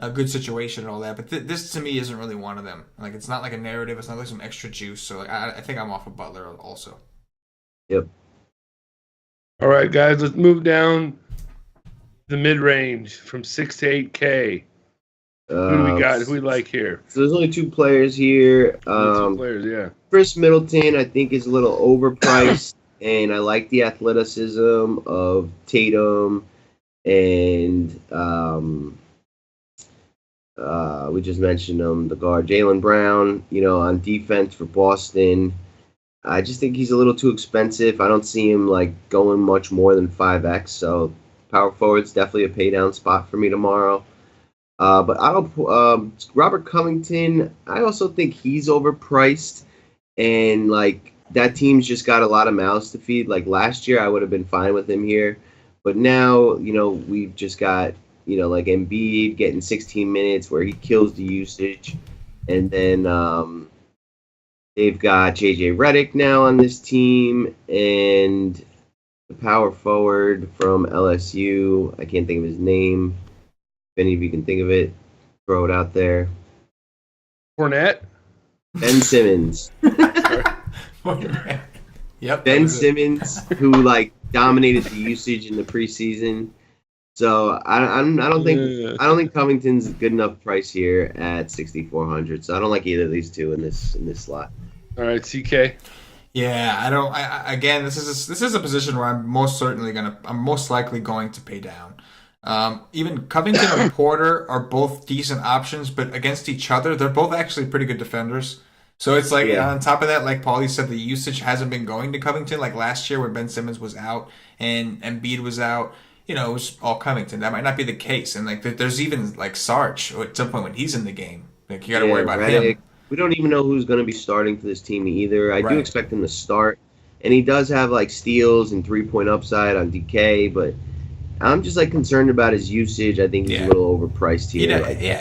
a good situation and all that. But this to me isn't really one of them. It's not like a narrative, it's not like some extra juice. So I think I'm off of Butler also. Yep. All right, guys, let's move down the mid-range from 6 to 8K. Who do we got? Who we like here? So there's only two players here. Two players, yeah. Chris Middleton, I think, is a little overpriced, and I like the athleticism of Tatum, and we just mentioned him, the guard Jaylen Brown. On defense for Boston, I just think he's a little too expensive. I don't see him going much more than 5x. So power forward's definitely a pay down spot for me tomorrow. But Robert Covington, I also think he's overpriced, and that team's just got a lot of mouths to feed. Last year, I would have been fine with him here, but now we've just got Embiid getting 16 minutes where he kills the usage, and then they've got JJ Redick now on this team, and the power forward from LSU, I can't think of his name. If any of you can think of it, throw it out there. Fournette? Ben Simmons. Yep. Ben Simmons, who dominated the usage in the preseason. So I don't think Covington's a good enough price here at 6,400. So I don't like either of these two in this slot. All right, CK. Yeah, I don't. Again, this is a position where I'm most likely going to pay down. Even Covington and Porter are both decent options, but against each other, they're both actually pretty good defenders. So it's on top of that, like Paulie said, the usage hasn't been going to Covington like last year when Ben Simmons was out and Embiid was out. it was all Covington. That might not be the case. And like there's even like Sarge at some point when he's in the game. Like you got to worry about him. We don't even know who's going to be starting for this team either. I do expect him to start. And he does have like steals and 3-point upside on DK, but I'm just like concerned about his usage. I think he's a little overpriced here.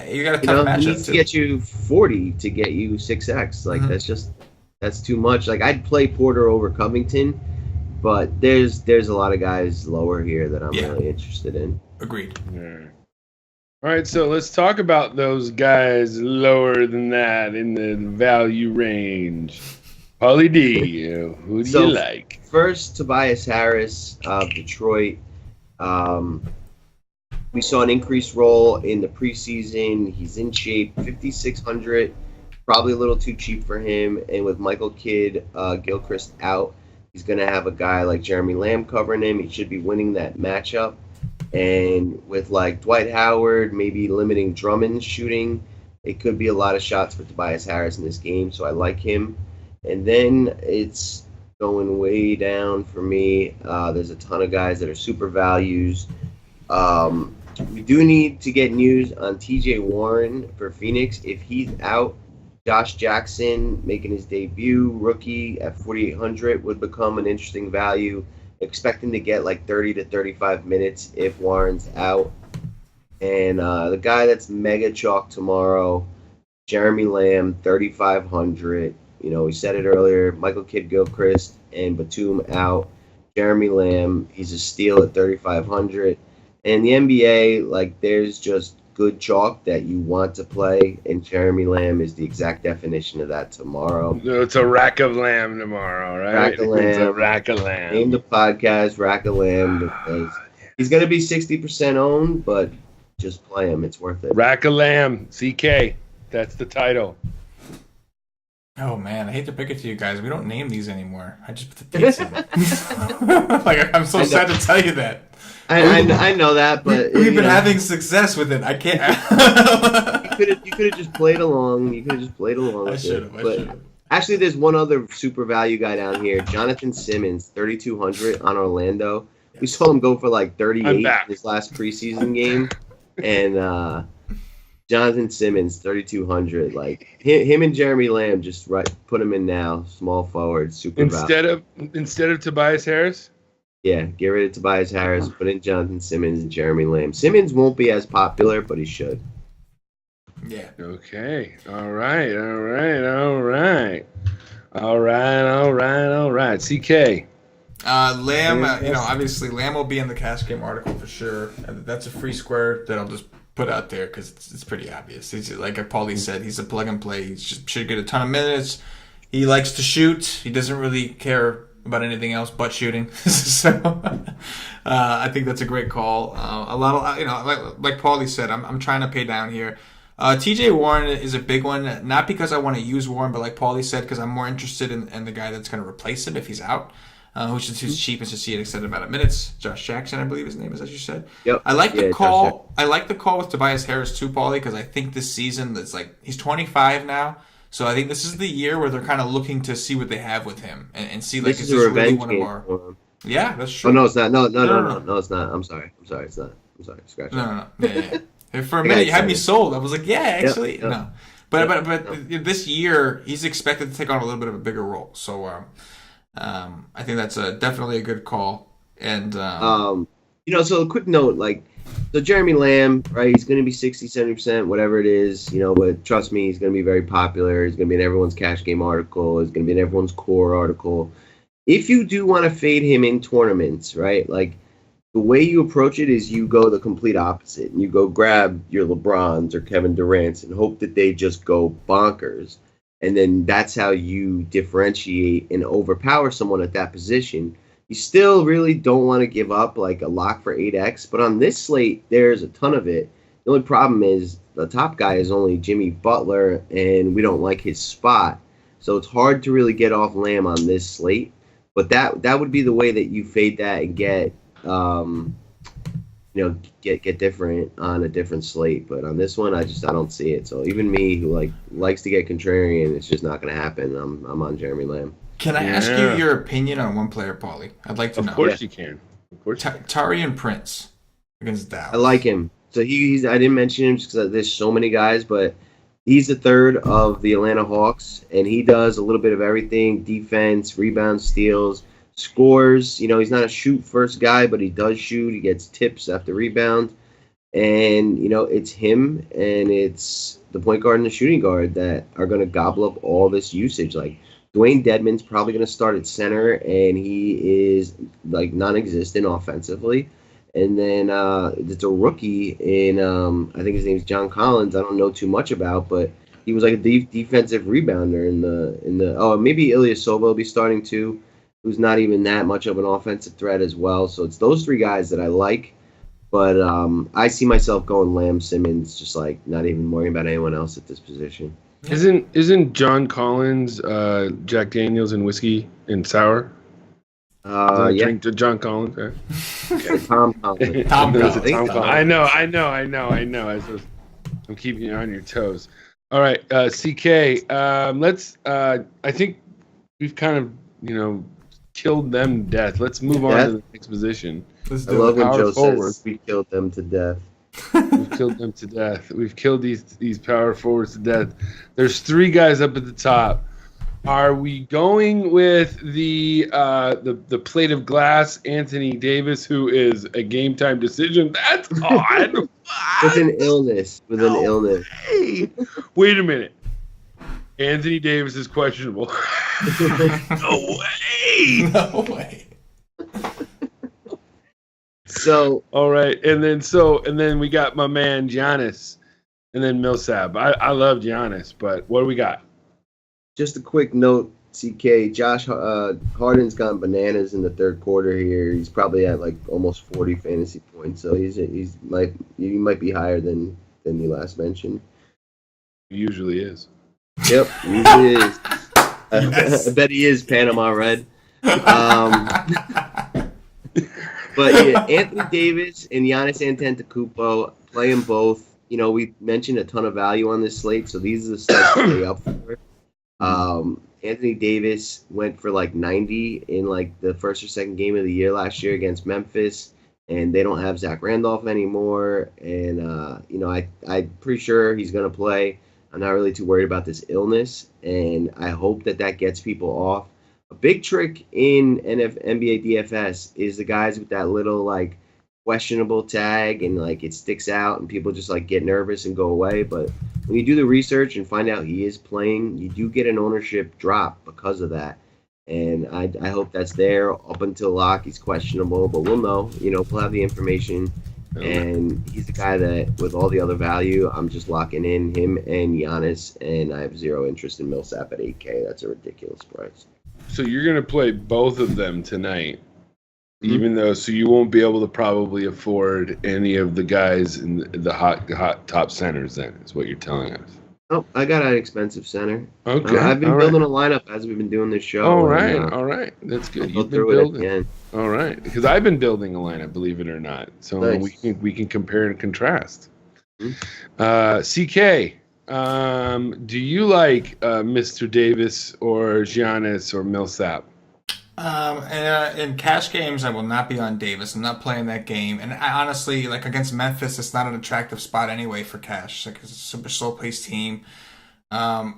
You got a tough matchup. He needs to get you 40 to get you 6x. Like that's too much. Like I'd play Porter over Covington, but there's a lot of guys lower here that I'm really interested in. Agreed. Yeah. All right, so let's talk about those guys lower than that in the value range. Paulie D, who do you like? First, Tobias Harris of Detroit. We saw an increased role in the preseason. He's in shape, 5,600, probably a little too cheap for him. And with Michael Kidd, Gilchrist out, he's going to have a guy like Jeremy Lamb covering him. He should be winning that matchup. And with like Dwight Howard, maybe limiting Drummond's shooting, it could be a lot of shots for Tobias Harris in this game. So I like him. And then it's going way down for me. There's a ton of guys that are super values. We do need to get news on TJ Warren for Phoenix. If he's out, Josh Jackson making his debut, rookie at 4,800 would become an interesting value. Expecting to get like 30 to 35 minutes if Warren's out. And the guy that's mega chalk tomorrow, Jeremy Lamb, 3,500. We said it earlier, Michael Kidd-Gilchrist and Batum out. Jeremy Lamb, he's a steal at 3,500. And the NBA, like, there's just good chalk that you want to play, and Jeremy Lamb is the exact definition of that tomorrow. It's a rack of lamb tomorrow, right? Rack of lamb. It's a rack of lamb. Name the podcast Rack of Lamb because he's going to be 60% owned, but just play him. It's worth it. Rack of Lamb, CK. That's the title. Oh, man. I hate to pick it to you guys. We don't name these anymore. I just put the dates in. Like, I'm so sad to tell you that. I know that, but we've been having success with it. I can't. You could have just played along. I should have. Actually, there's one other super value guy down here, Jonathan Simmons, 3,200 on Orlando. We saw him go for like 38 in his last preseason game, and Jonathan Simmons, 3,200. Like him and Jeremy Lamb, just put him in now. Small forward, super value. Instead of Tobias Harris. Yeah, get rid of Tobias Harris, put in Jonathan Simmons and Jeremy Lamb. Simmons won't be as popular, but he should. Yeah. Okay. All right. CK. Lamb, obviously Lamb will be in the cash game article for sure. That's a free square that I'll just put out there because it's pretty obvious. He's, like Paulie said, he's a plug and play. He should get a ton of minutes. He likes to shoot. He doesn't really care about anything else but shooting. So I think that's a great call. A lot of, like Paulie said, I'm trying to pay down here. TJ Warren is a big one, not because I want to use Warren, but like Paulie said, because I'm more interested in the guy that's going to replace him if he's out, who's cheap and should see an extended amount of minutes. Josh Jackson, I believe his name is, as you said. Yep. I like the call. I like the call with Tobias Harris too, Paulie, because I think this season he's 25 now. So I think this is the year where they're kind of looking to see what they have with him and see like this is a revenge game. Yeah, that's true. Oh no, it's not. No, it's not. I'm sorry. It's not. I'm sorry. Scratch. No. Yeah. For a minute, you had me sold. I was like, yeah, actually, no. But this year he's expected to take on a little bit of a bigger role. So I think that's definitely a good call. And so a quick note, so Jeremy Lamb, right? He's going to be 60, 70%, whatever it is, but trust me, he's going to be very popular. He's going to be in everyone's cash game article. He's going to be in everyone's core article. If you do want to fade him in tournaments, right? Like the way you approach it is you go the complete opposite. And you go grab your LeBrons or Kevin Durant's and hope that they just go bonkers. And then that's how you differentiate and overpower someone at that position. You still really don't want to give up like a lock for 8x, but on this slate, there's a ton of it. The only problem is the top guy is only Jimmy Butler, and we don't like his spot. So it's hard to really get off Lamb on this slate. But that would be the way that you fade that and get get different on a different slate. But on this one, I don't see it. So even me, who likes to get contrarian, it's just not going to happen. I'm on Jeremy Lamb. Can I ask you your opinion on one player, Paulie? I'd like to know. Of course you can. Of course. Taurean Prince against Dallas. I like him. So he's. I didn't mention him just because there's so many guys, but he's the third of the Atlanta Hawks, and he does a little bit of everything: defense, rebounds, steals, scores. He's not a shoot first guy, but he does shoot. He gets tips after rebound, and it's him and it's the point guard and the shooting guard that are going to gobble up all this usage. Like Dwayne Dedmon's probably going to start at center, and he is like non-existent offensively. And then it's a rookie in I think his name's John Collins. I don't know too much about, but he was like a defensive rebounder in the maybe Ilyasova will be starting too, who's not even that much of an offensive threat as well. So it's those three guys that I like, but I see myself going Lamb, Simmons, just like not even worrying about anyone else at this position. Isn't John Collins Jack Daniels and whiskey and sour? Yeah. Drink to John Collins. Okay. Tom Collins. Tom Collins. Collins. I know. I'm keeping you on your toes. All right, CK. Let's. I think we've kind of killed them to death. Let's move on to the next position. I love when Joe says we killed them to death. We've killed them to death. We've killed these power forwards to death. There's three guys up at the top. Are we going with the plate of glass, Anthony Davis, who is a game time decision? That's odd. With an illness. Hey, wait a minute. Anthony Davis is questionable. No way. No way. So all right, and then we got my man Giannis, and then Millsap. I love Giannis, but what do we got? Just a quick note, CK. Josh Harden's gone bananas in the third quarter here. He's probably at like almost 40 fantasy points, so he might be higher than you last mentioned. He usually is. Yep, usually is. Yes. I bet he is Panama Red. But yeah, Anthony Davis and Giannis Antetokounmpo, play them both. We mentioned a ton of value on this slate, so these are the stuff to stay up for. Anthony Davis went for like 90 in like the first or second game of the year last year against Memphis, and they don't have Zach Randolph anymore. And I'm pretty sure he's gonna play. I'm not really too worried about this illness, and I hope that gets people off. A big trick in NBA DFS is the guys with that little like questionable tag, and like it sticks out and people just like get nervous and go away. But when you do the research and find out he is playing, you do get an ownership drop because of that. And I hope that's there up until lock. He's questionable, but we'll know. We'll have the information. And he's the guy that, with all the other value, I'm just locking in him and Giannis, and I have zero interest in Millsap at 8K. That's a ridiculous price. So you're going to play both of them tonight, even though, so you won't be able to probably afford any of the guys in the hot top centers then, is what you're telling us. Oh, I got an expensive center. Okay. I've been building a lineup as we've been doing this show. All right. That's good. I'll go through it again. All right. Because I've been building a lineup, believe it or not. So nice. we can compare and contrast. Mm-hmm. CK, do you like Mr. Davis or Giannis or Millsap? In cash games, I will not be on Davis. I'm not playing that game. And I honestly, like against Memphis, it's not an attractive spot anyway for cash. Like it's a super slow-paced team. And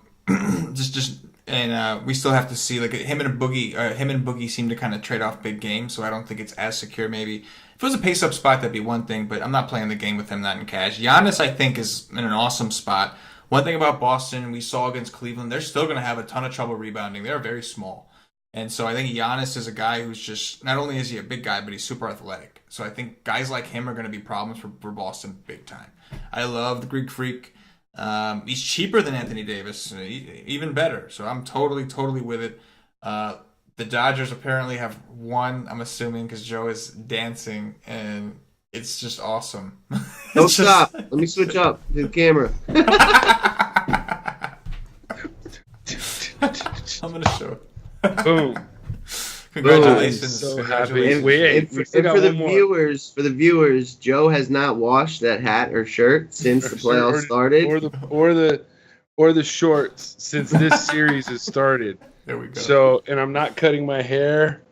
we still have to see like him and Boogie seem to kind of trade off big games. So I don't think it's as secure. Maybe if it was a pace-up spot, that'd be one thing. But I'm not playing the game with him not in cash. Giannis, I think, is in an awesome spot. One thing about Boston, we saw against Cleveland, they're still going to have a ton of trouble rebounding. They're very small. And so I think Giannis is a guy who's just, not only is he a big guy, but he's super athletic. So I think guys like him are going to be problems for Boston big time. I love the Greek Freak. He's cheaper than Anthony Davis, even better. So I'm totally with it. The Dodgers apparently have won, I'm assuming, because Joe is dancing, and it's just awesome. Don't stop. Let me switch up to the camera. I'm going to show it. Boom. Congratulations. So Congratulations. happy. And for the viewers, Joe has not washed that hat or shirt since the playoffs started. Or the shorts since this series has started. There we go. So, and I'm not cutting my hair.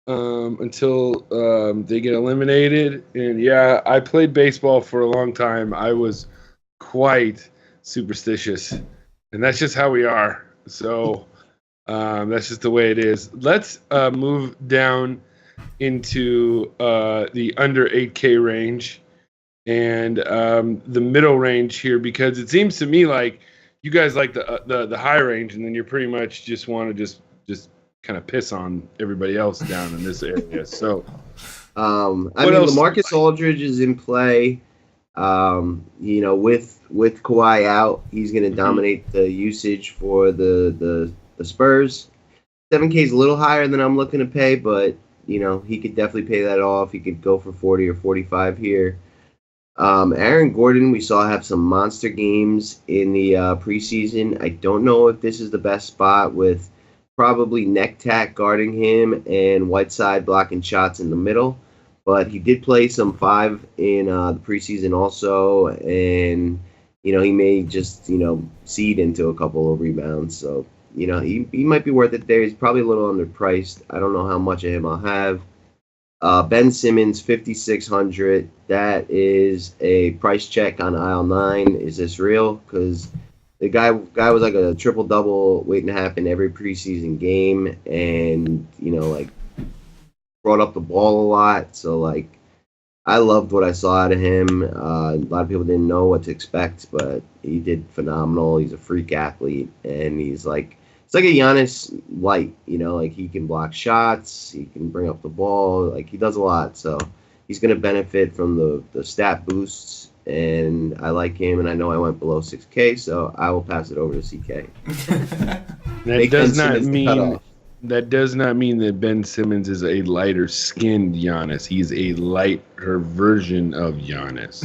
until they get eliminated. And yeah, I played baseball for a long time. I was quite superstitious, and that's just how we are. So that's just the way it is. Let's move down into the under 8K range and the middle range here, because it seems to me like you guys like the high range, and then you pretty much just want to just kind of piss on everybody else down in this area. So, I mean, LaMarcus Aldridge is in play. With Kawhi out, he's going to dominate the usage for the Spurs. 7K is a little higher than I'm looking to pay, but he could definitely pay that off. He could go for 40 or 45 here. Aaron Gordon, we saw have some monster games in the preseason. I don't know if this is the best spot with probably neck tack guarding him and Whiteside blocking shots in the middle. But he did play some 5 in the preseason also, and he may just seed into a couple of rebounds. So he might be worth it there. He's probably a little underpriced. I don't know how much of him I'll have. Ben Simmons, 5,600. That is a price check on aisle 9. Is this real? Because the guy was like a triple double waiting to happen every preseason game, and brought up the ball a lot. So I loved what I saw out of him. A lot of people didn't know what to expect, but he did phenomenal. He's a freak athlete, and he's it's like a Giannis light, he can block shots, he can bring up the ball, he does a lot. So he's going to benefit from the stat boosts, and I like him, and I know I went below 6K, so I will pass it over to CK. That does not mean that Ben Simmons is a lighter skinned Giannis. He's a lighter version of Giannis.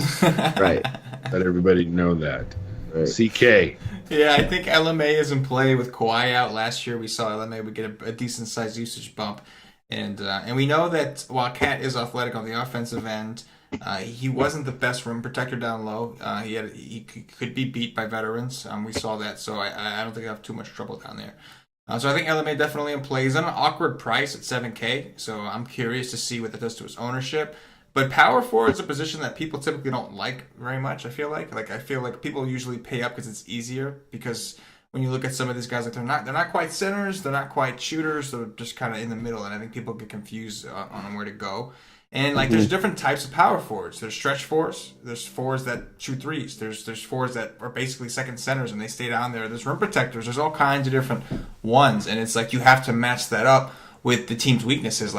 Right. Let everybody know that. Right. CK. Yeah, I think LMA is in play with Kawhi out. Last year we saw LMA would get a decent sized usage bump. And we know that while Cat is athletic on the offensive end, he wasn't the best rim protector down low. He could be beat by veterans. We saw that, so I don't think I have too much trouble down there. So I think LMA definitely in play. He's on an awkward price at 7K, so I'm curious to see what that does to his ownership. But power forward is a position that people typically don't like very much, I feel like. I feel like people usually pay up because it's easier, because when you look at some of these guys, they're not quite centers, they're not quite shooters, they're just kind of in the middle, and I think people get confused on where to go. And there's different types of power forwards. There's stretch fours. There's fours that shoot threes. There's fours that are basically second centers and they stay down there. There's rim protectors. There's all kinds of different ones, and it's you have to match that up with the team's weaknesses.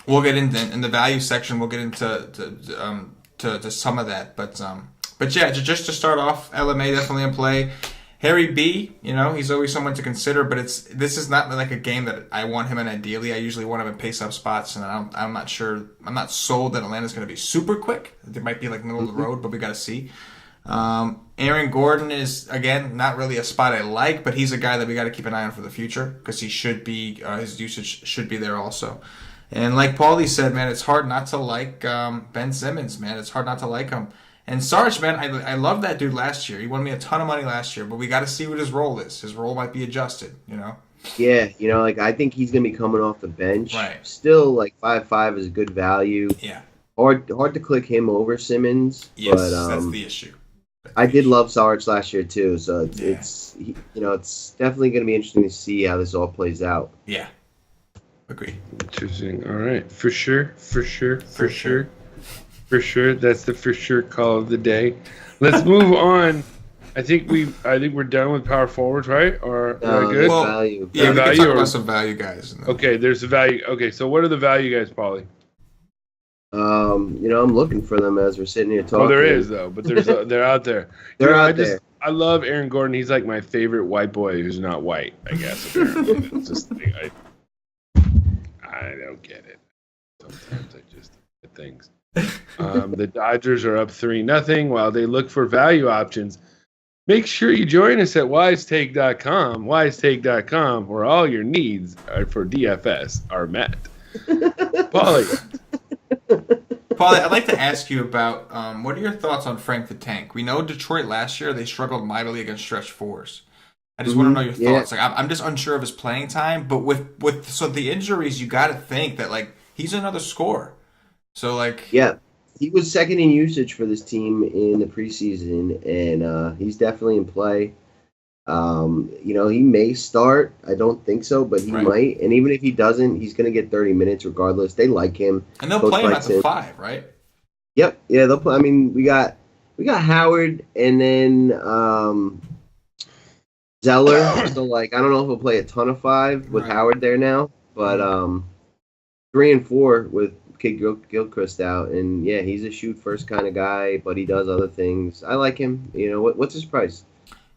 We'll get into in the value section. We'll get into to some of that, but yeah, just to start off, LMA definitely in play. Harry B, he's always someone to consider, but this is not a game that I want him in ideally. I usually want him in pace-up spots, and I'm not sure. I'm not sold that Atlanta's going to be super quick. It might be middle of the road, but we got to see. Aaron Gordon is, again, not really a spot I like, but he's a guy that we got to keep an eye on for the future, because he should be his usage should be there also. And like Paulie said, man, it's hard not to like Ben Simmons, man. It's hard not to like him. And Sarge, man, I love that dude last year. He won me a ton of money last year, but we got to see what his role is. His role might be adjusted, Yeah, I think he's going to be coming off the bench. Right. Still, 5.5 is a good value. Yeah. Hard to click him over Simmons. Yes, but, that's the issue. I did love Sarge last year, too, so it's definitely going to be interesting to see how this all plays out. Yeah. Agree. Interesting. All right. For sure. That's the for sure call of the day. Let's move on. I think we're done with power forwards, right? Or good? Well, value. Yeah, we can talk about some value guys. Okay, there's a value. Okay, so what are the value guys, Paulie? I'm looking for them as we're sitting here talking. Oh, there is though, but they're out there. They're out there. I love Aaron Gordon. He's my favorite white boy who's not white, I guess. Apparently, it's just I don't get it. Sometimes I just get things. The Dodgers are up 3-0 while they look for value options. Make sure you join us at wisetake.com, wisetake.com, where all your needs for DFS are met. Paulie, I'd like to ask you about what are your thoughts on Frank the Tank? We know Detroit last year, they struggled mightily against stretch fours. I just want to know your thoughts. Like, I'm just unsure of his playing time, but with the injuries, you got to think that like he's another scorer. So like, yeah, he was second in usage for this team in the preseason, and he's definitely in play. He may start. I don't think so, but he might. And even if he doesn't, he's going to get 30 minutes regardless. They like him. And they'll play him at the 5, right? Yep. Yeah, they'll play. I mean, we got Howard and then Zeller. So, like, I don't know if he'll play a ton of 5 with Howard there now. But 3 and 4 with Kid Gilchrist out. And, yeah, he's a shoot-first kind of guy, but he does other things. I like him. You know, what's his price?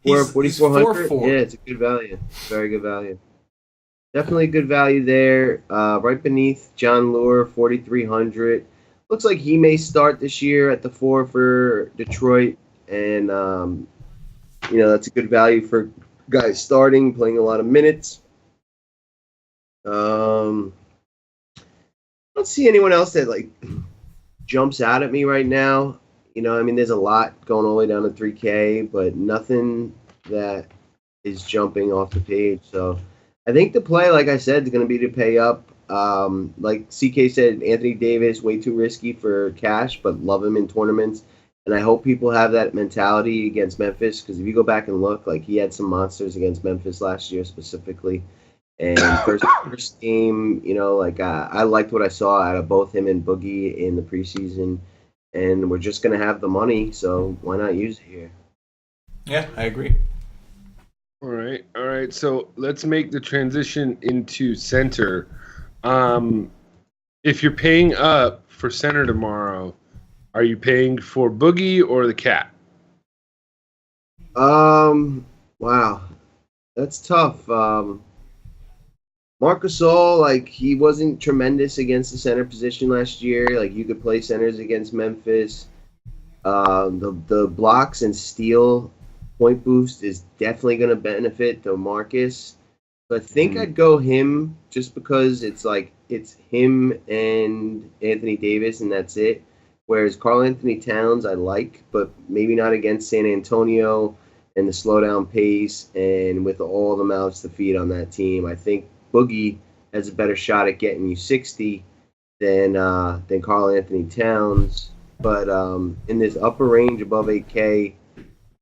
4,400. Yeah, it's a good value. Very good value. Definitely good value there. Right beneath John Lure, 4,300. Looks like he may start this year at the 4 for Detroit, and that's a good value for guys starting, playing a lot of minutes. I don't see anyone else that like jumps out at me right now. There's a lot going all the way down to 3K, but nothing that is jumping off the page. So I think the play, like I said, is going to be to pay up. Like CK said, Anthony Davis, way too risky for cash, but love him in tournaments. And I hope people have that mentality against Memphis, because if you go back and look, like he had some monsters against Memphis last year specifically. And first game, I liked what I saw out of both him and Boogie in the preseason. And we're just going to have the money, so why not use it here? Yeah, I agree. All right. So let's make the transition into center. If you're paying up for center tomorrow, are you paying for Boogie or the Cat? Wow. That's tough. Marc Gasol, he wasn't tremendous against the center position last year. Like, you could play centers against Memphis. The blocks and steal point boost is definitely going to benefit DeMarcus. So I think I'd go him just because it's him and Anthony Davis, and that's it. Whereas Karl Anthony Towns I like, but maybe not against San Antonio and the slowdown pace and with all the mouths to feed on that team. I think Boogie has a better shot at getting you 60 than Karl Anthony Towns. But in this upper range above 8K,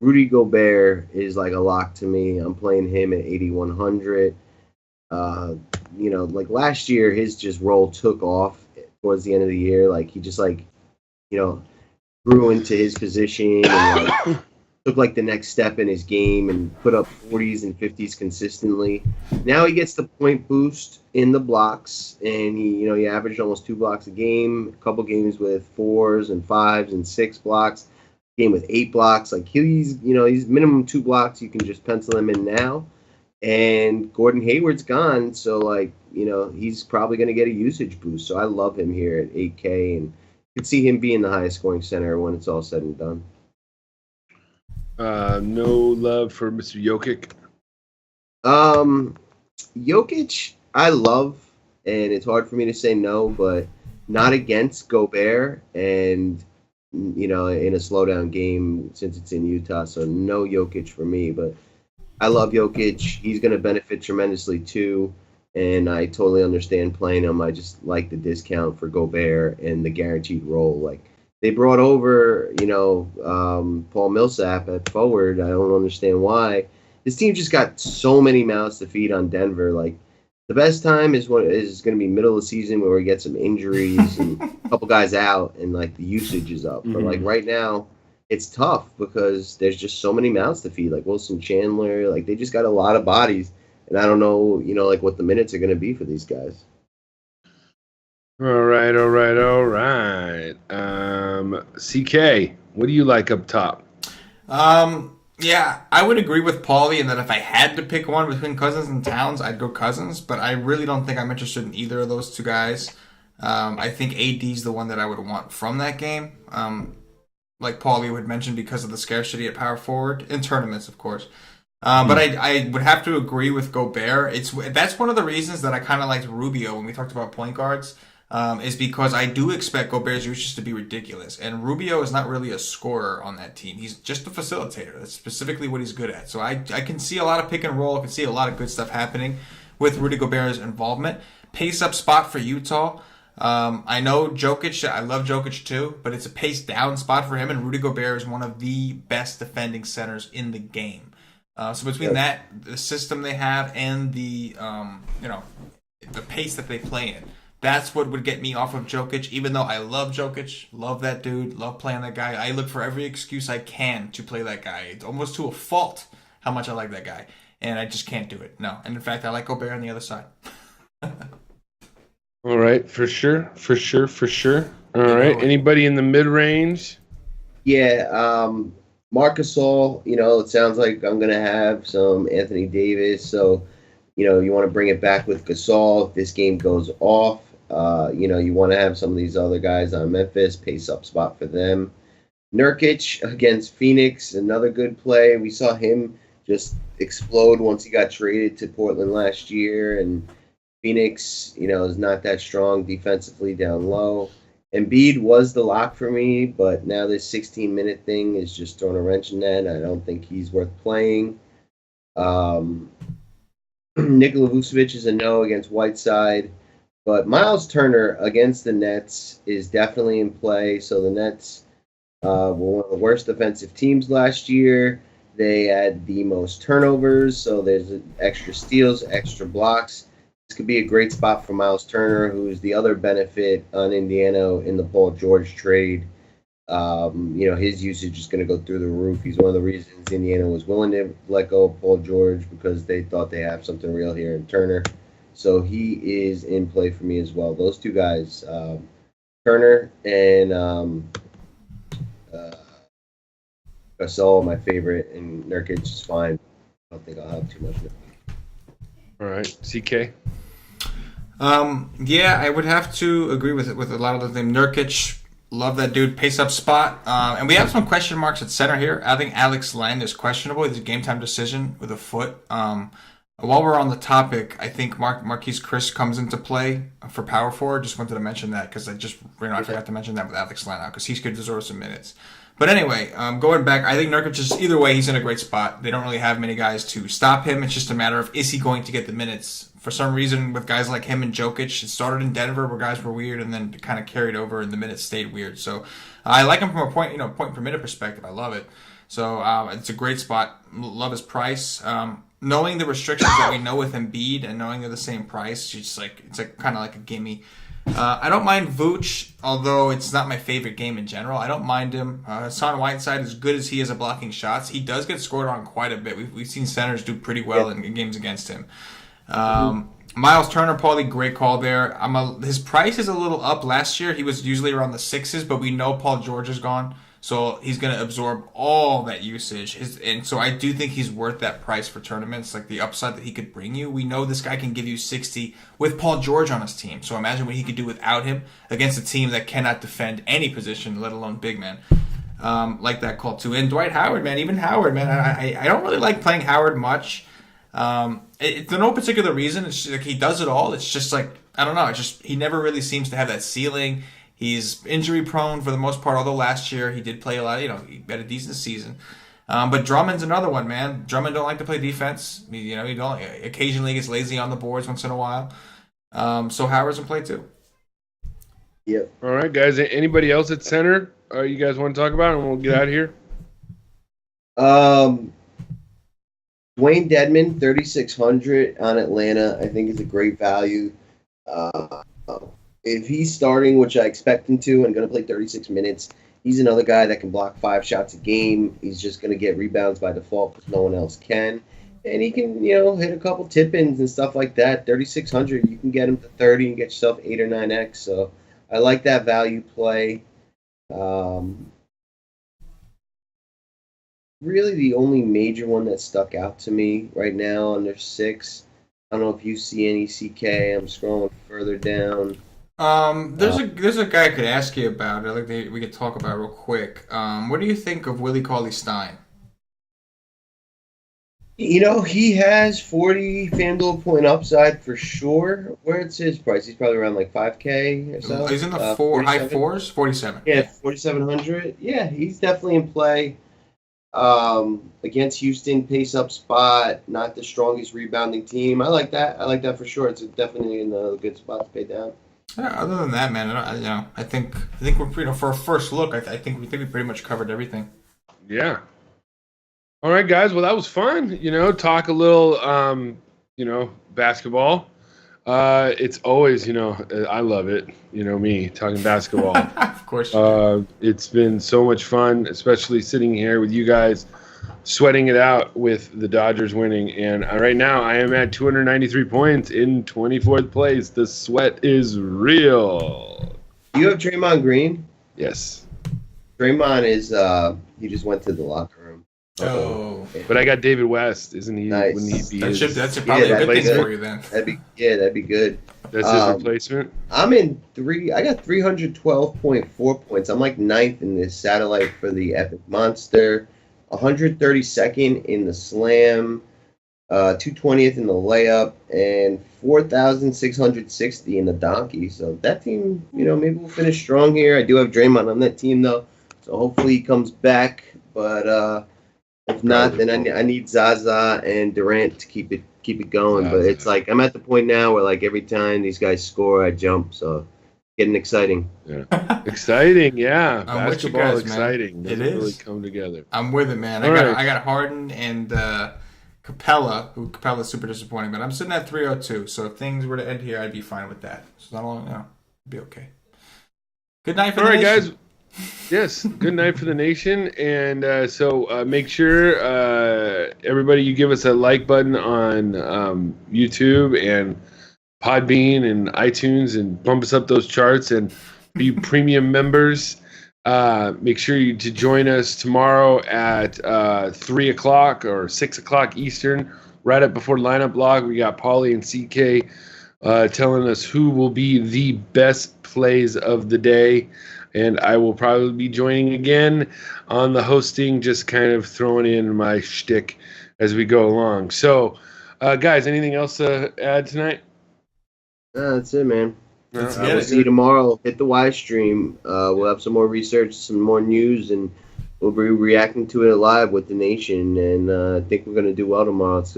Rudy Gobert is like a lock to me. I'm playing him at 8,100. Like last year, his just role took off towards the end of the year. Like he just grew into his position and took like the next step in his game and put up 40s and 50s consistently. Now he gets the point boost in the blocks, and he averaged almost 2 blocks a game. A couple games with 4s and 5s and 6 blocks. Game with 8 blocks. Like he's minimum 2 blocks. You can just pencil him in now. And Gordon Hayward's gone, so he's probably going to get a usage boost. So I love him here at 8K, and could see him being the highest scoring center when it's all said and done. No love for Mr. Jokic. Jokic, I love, and it's hard for me to say no, but not against Gobert, and in a slowdown game since it's in Utah. So no Jokic for me, but I love Jokic. He's going to benefit tremendously too, and I totally understand playing him. I just like the discount for Gobert and the guaranteed role. Like, they brought over, Paul Millsap at forward. I don't understand why. This team just got so many mouths to feed on Denver. Like, the best time is going to be middle of the season where we get some injuries and a couple guys out and the usage is up. But right now, it's tough because there's just so many mouths to feed. Like Wilson Chandler, they just got a lot of bodies, and I don't know, what the minutes are going to be for these guys. All right. CK, what do you like up top? Yeah, I would agree with Paulie in that if I had to pick one between Cousins and Towns, I'd go Cousins, but I really don't think I'm interested in either of those two guys. I think AD's the one that I would want from that game. Like Paulie would mention, because of the scarcity at power forward, in tournaments, of course. But I would have to agree with Gobert. That's one of the reasons that I kind of liked Rubio when we talked about point guards. is because I do expect Gobert's usage to be ridiculous. And Rubio is not really a scorer on that team. He's just a facilitator. That's specifically what he's good at. So I can see a lot of pick and roll. I can see a lot of good stuff happening with Rudy Gobert's involvement. Pace up spot for Utah. I know Jokic, I love Jokic too, but it's a pace down spot for him, and Rudy Gobert is one of the best defending centers in the game. So between that, the system they have, and the the pace that they play in, that's what would get me off of Jokic. Even though I love Jokic, love that dude, love playing that guy, I look for every excuse I can to play that guy. It's almost to a fault how much I like that guy, and I just can't do it. No, and in fact, I like Gobert on the other side. All right, for sure. All right, anybody in the mid-range? Yeah, Marc Gasol, it sounds like I'm going to have some Anthony Davis. So, you want to bring it back with Gasol. If this game goes off, you want to have some of these other guys on Memphis, pace up spot for them. Nurkic against Phoenix, another good play. We saw him just explode once he got traded to Portland last year, and Phoenix, is not that strong defensively down low. Embiid was the lock for me, but now this 16-minute thing is just throwing a wrench in that. I don't think he's worth playing. Nikola Vucevic is a no against Whiteside, but Miles Turner against the Nets is definitely in play. So the Nets were one of the worst defensive teams last year. They had the most turnovers, so there's extra steals, extra blocks. This could be a great spot for Miles Turner, who's the other benefit on Indiana in the Paul George trade. His usage is going to go through the roof. He's one of the reasons Indiana was willing to let go of Paul George, because they thought they have something real here in Turner. So he is in play for me as well. Those two guys, Turner and Gasol, my favorite, and Nurkic is fine. I don't think I'll have too much of it. All right, CK. I would have to agree with a lot of the things. Nurkic, love that dude. Pace up spot. And we have some question marks at center here. I think Alex Len is questionable. It's a game time decision with a foot. While we're on the topic, I think Marquise Chris comes into play for power forward. Just wanted to mention that because I forgot to mention that with Alex Len because he could deserve some minutes. But anyway, going back, I think Nurkic is either way. He's in a great spot. They don't really have many guys to stop him. It's just a matter of, is he going to get the minutes? For some reason, with guys like him and Jokic, it started in Denver where guys were weird, and then kind of carried over, and the minutes stayed weird. So I like him from a point per minute perspective. I love it. So it's a great spot. Love his price. Knowing the restrictions that we know with Embiid and knowing they're the same price, it's kind of like a gimme. I don't mind Vooch, although it's not my favorite game in general. I don't mind him. Hassan Whiteside, as good as he is at blocking shots, he does get scored on quite a bit. We've seen centers do pretty well in games against him. Miles Turner, Paulie, great call there. His price is a little up. Last year, he was usually around the 6s, but we know Paul George is gone. So he's going to absorb all that usage. And so I do think he's worth that price for tournaments, like the upside that he could bring you. We know this guy can give you 60 with Paul George on his team. So imagine what he could do without him against a team that cannot defend any position, let alone big man. Like that call too. And Dwight Howard, man, even Howard, man, I don't really like playing Howard much. It's for no particular reason. It's just like he does it all. It's just like, I don't know. It's just he never really seems to have that ceiling. He's injury prone for the most part, although last year he did play a lot. He had a decent season. But Drummond's another one, man. Drummond don't like to play defense. He occasionally gets lazy on the boards once in a while. So Howard's in play too. Yep. All right, guys. Anybody else at center? You guys want to talk about it, and we'll get out of here? Dwayne Dedman, 3,600 on Atlanta, I think is a great value. If he's starting, which I expect him to, and going to play 36 minutes, he's another guy that can block 5 shots a game. He's just going to get rebounds by default because no one else can. And he can, hit a couple tip-ins and stuff like that. 3,600, you can get him to 30 and get yourself 8 or 9x. So I like that value play. Really the only major one that stuck out to me right now under 6. I don't know if you see any CK. I'm scrolling further down. There's a guy I could ask you about. We could talk about real quick. What do you think of Willie Cauley-Stein? He has 40 FanDuel point upside for sure. Where's his price? He's probably around like 5K or so. He's in the high 4s, 47. Yeah, 4,700. Yeah, he's definitely in play. Against Houston, pace up spot, not the strongest rebounding team. I like that. I like that for sure. It's definitely in a good spot to pay down. Yeah, other than that, man, I think we're for a first look. I think we pretty much covered everything. Yeah. All right, guys. Well, that was fun. Talk a little, basketball. It's always, I love it. Me talking basketball. Of course. It's been so much fun, especially sitting here with you guys, sweating it out with the Dodgers winning. And right now, I am at 293 points in 24th place. The sweat is real. You have Draymond Green? Yes. Draymond is. He just went to the locker room. Oh. But I got David West, isn't he? Nice. That's probably a good thing for you then. That'd be good. That's his replacement. I'm in 3. I got 312.4 points. I'm like 9th in this satellite for the Epic Monster, 132nd in the Slam, 220th in the layup, and 4,660 in the Donkey. So that team, maybe we'll finish strong here. I do have Draymond on that team though, so hopefully he comes back. But if not, then I need Zaza and Durant to keep it going. But it's like I'm at the point now where like every time these guys score, I jump. So getting exciting. Yeah. Exciting, yeah. I'm Basketball with you guys, exciting. Man. It Doesn't is. really come together. I'm with it, man. I got Harden and Capella's super disappointing, but I'm sitting at 302. So if things were to end here, I'd be fine with that. So not long, it'd be okay. Good night for the nation. Guys. Yes, good night for the nation. And so make sure, everybody, you give us a like button on YouTube and Podbean and iTunes and bump us up those charts and be premium members. Make sure to join us tomorrow at 3 o'clock or 6 o'clock Eastern, right up before lineup log. We got Paulie and CK telling us who will be the best plays of the day. And I will probably be joining again on the hosting, just kind of throwing in my shtick as we go along. So, guys, anything else to add tonight? That's it, man. We'll see you tomorrow. Hit the Y stream. We'll have some more research, some more news, and we'll be reacting to it live with the nation. And I think we're going to do well tomorrow. It's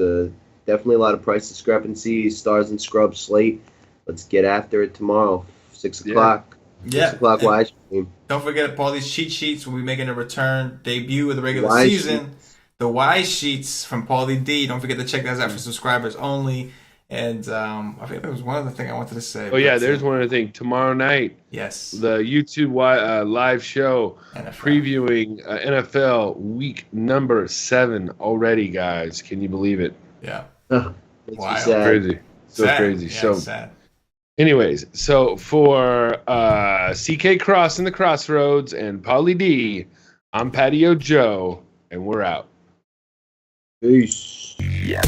definitely a lot of price discrepancies, stars and scrubs slate. Let's get after it tomorrow, 6 o'clock. Yeah. 6 o'clock Y stream. Don't forget, Paulie's cheat sheets will be making a return debut of the regular Y season. sheets. The Y sheets from Paulie D. Don't forget to check those out for subscribers only. And I think there was one other thing I wanted to say. Oh, yeah, there's one other thing. Tomorrow night, yes, the YouTube live show previewing NFL week number 7 already, guys. Can you believe it? Yeah. Wow. Crazy. So sad. crazy. Yeah, so sad. Anyways, so for CK Cross in the Crossroads and Paulie D, I'm Patio Joe, and we're out. Peace. Yeah.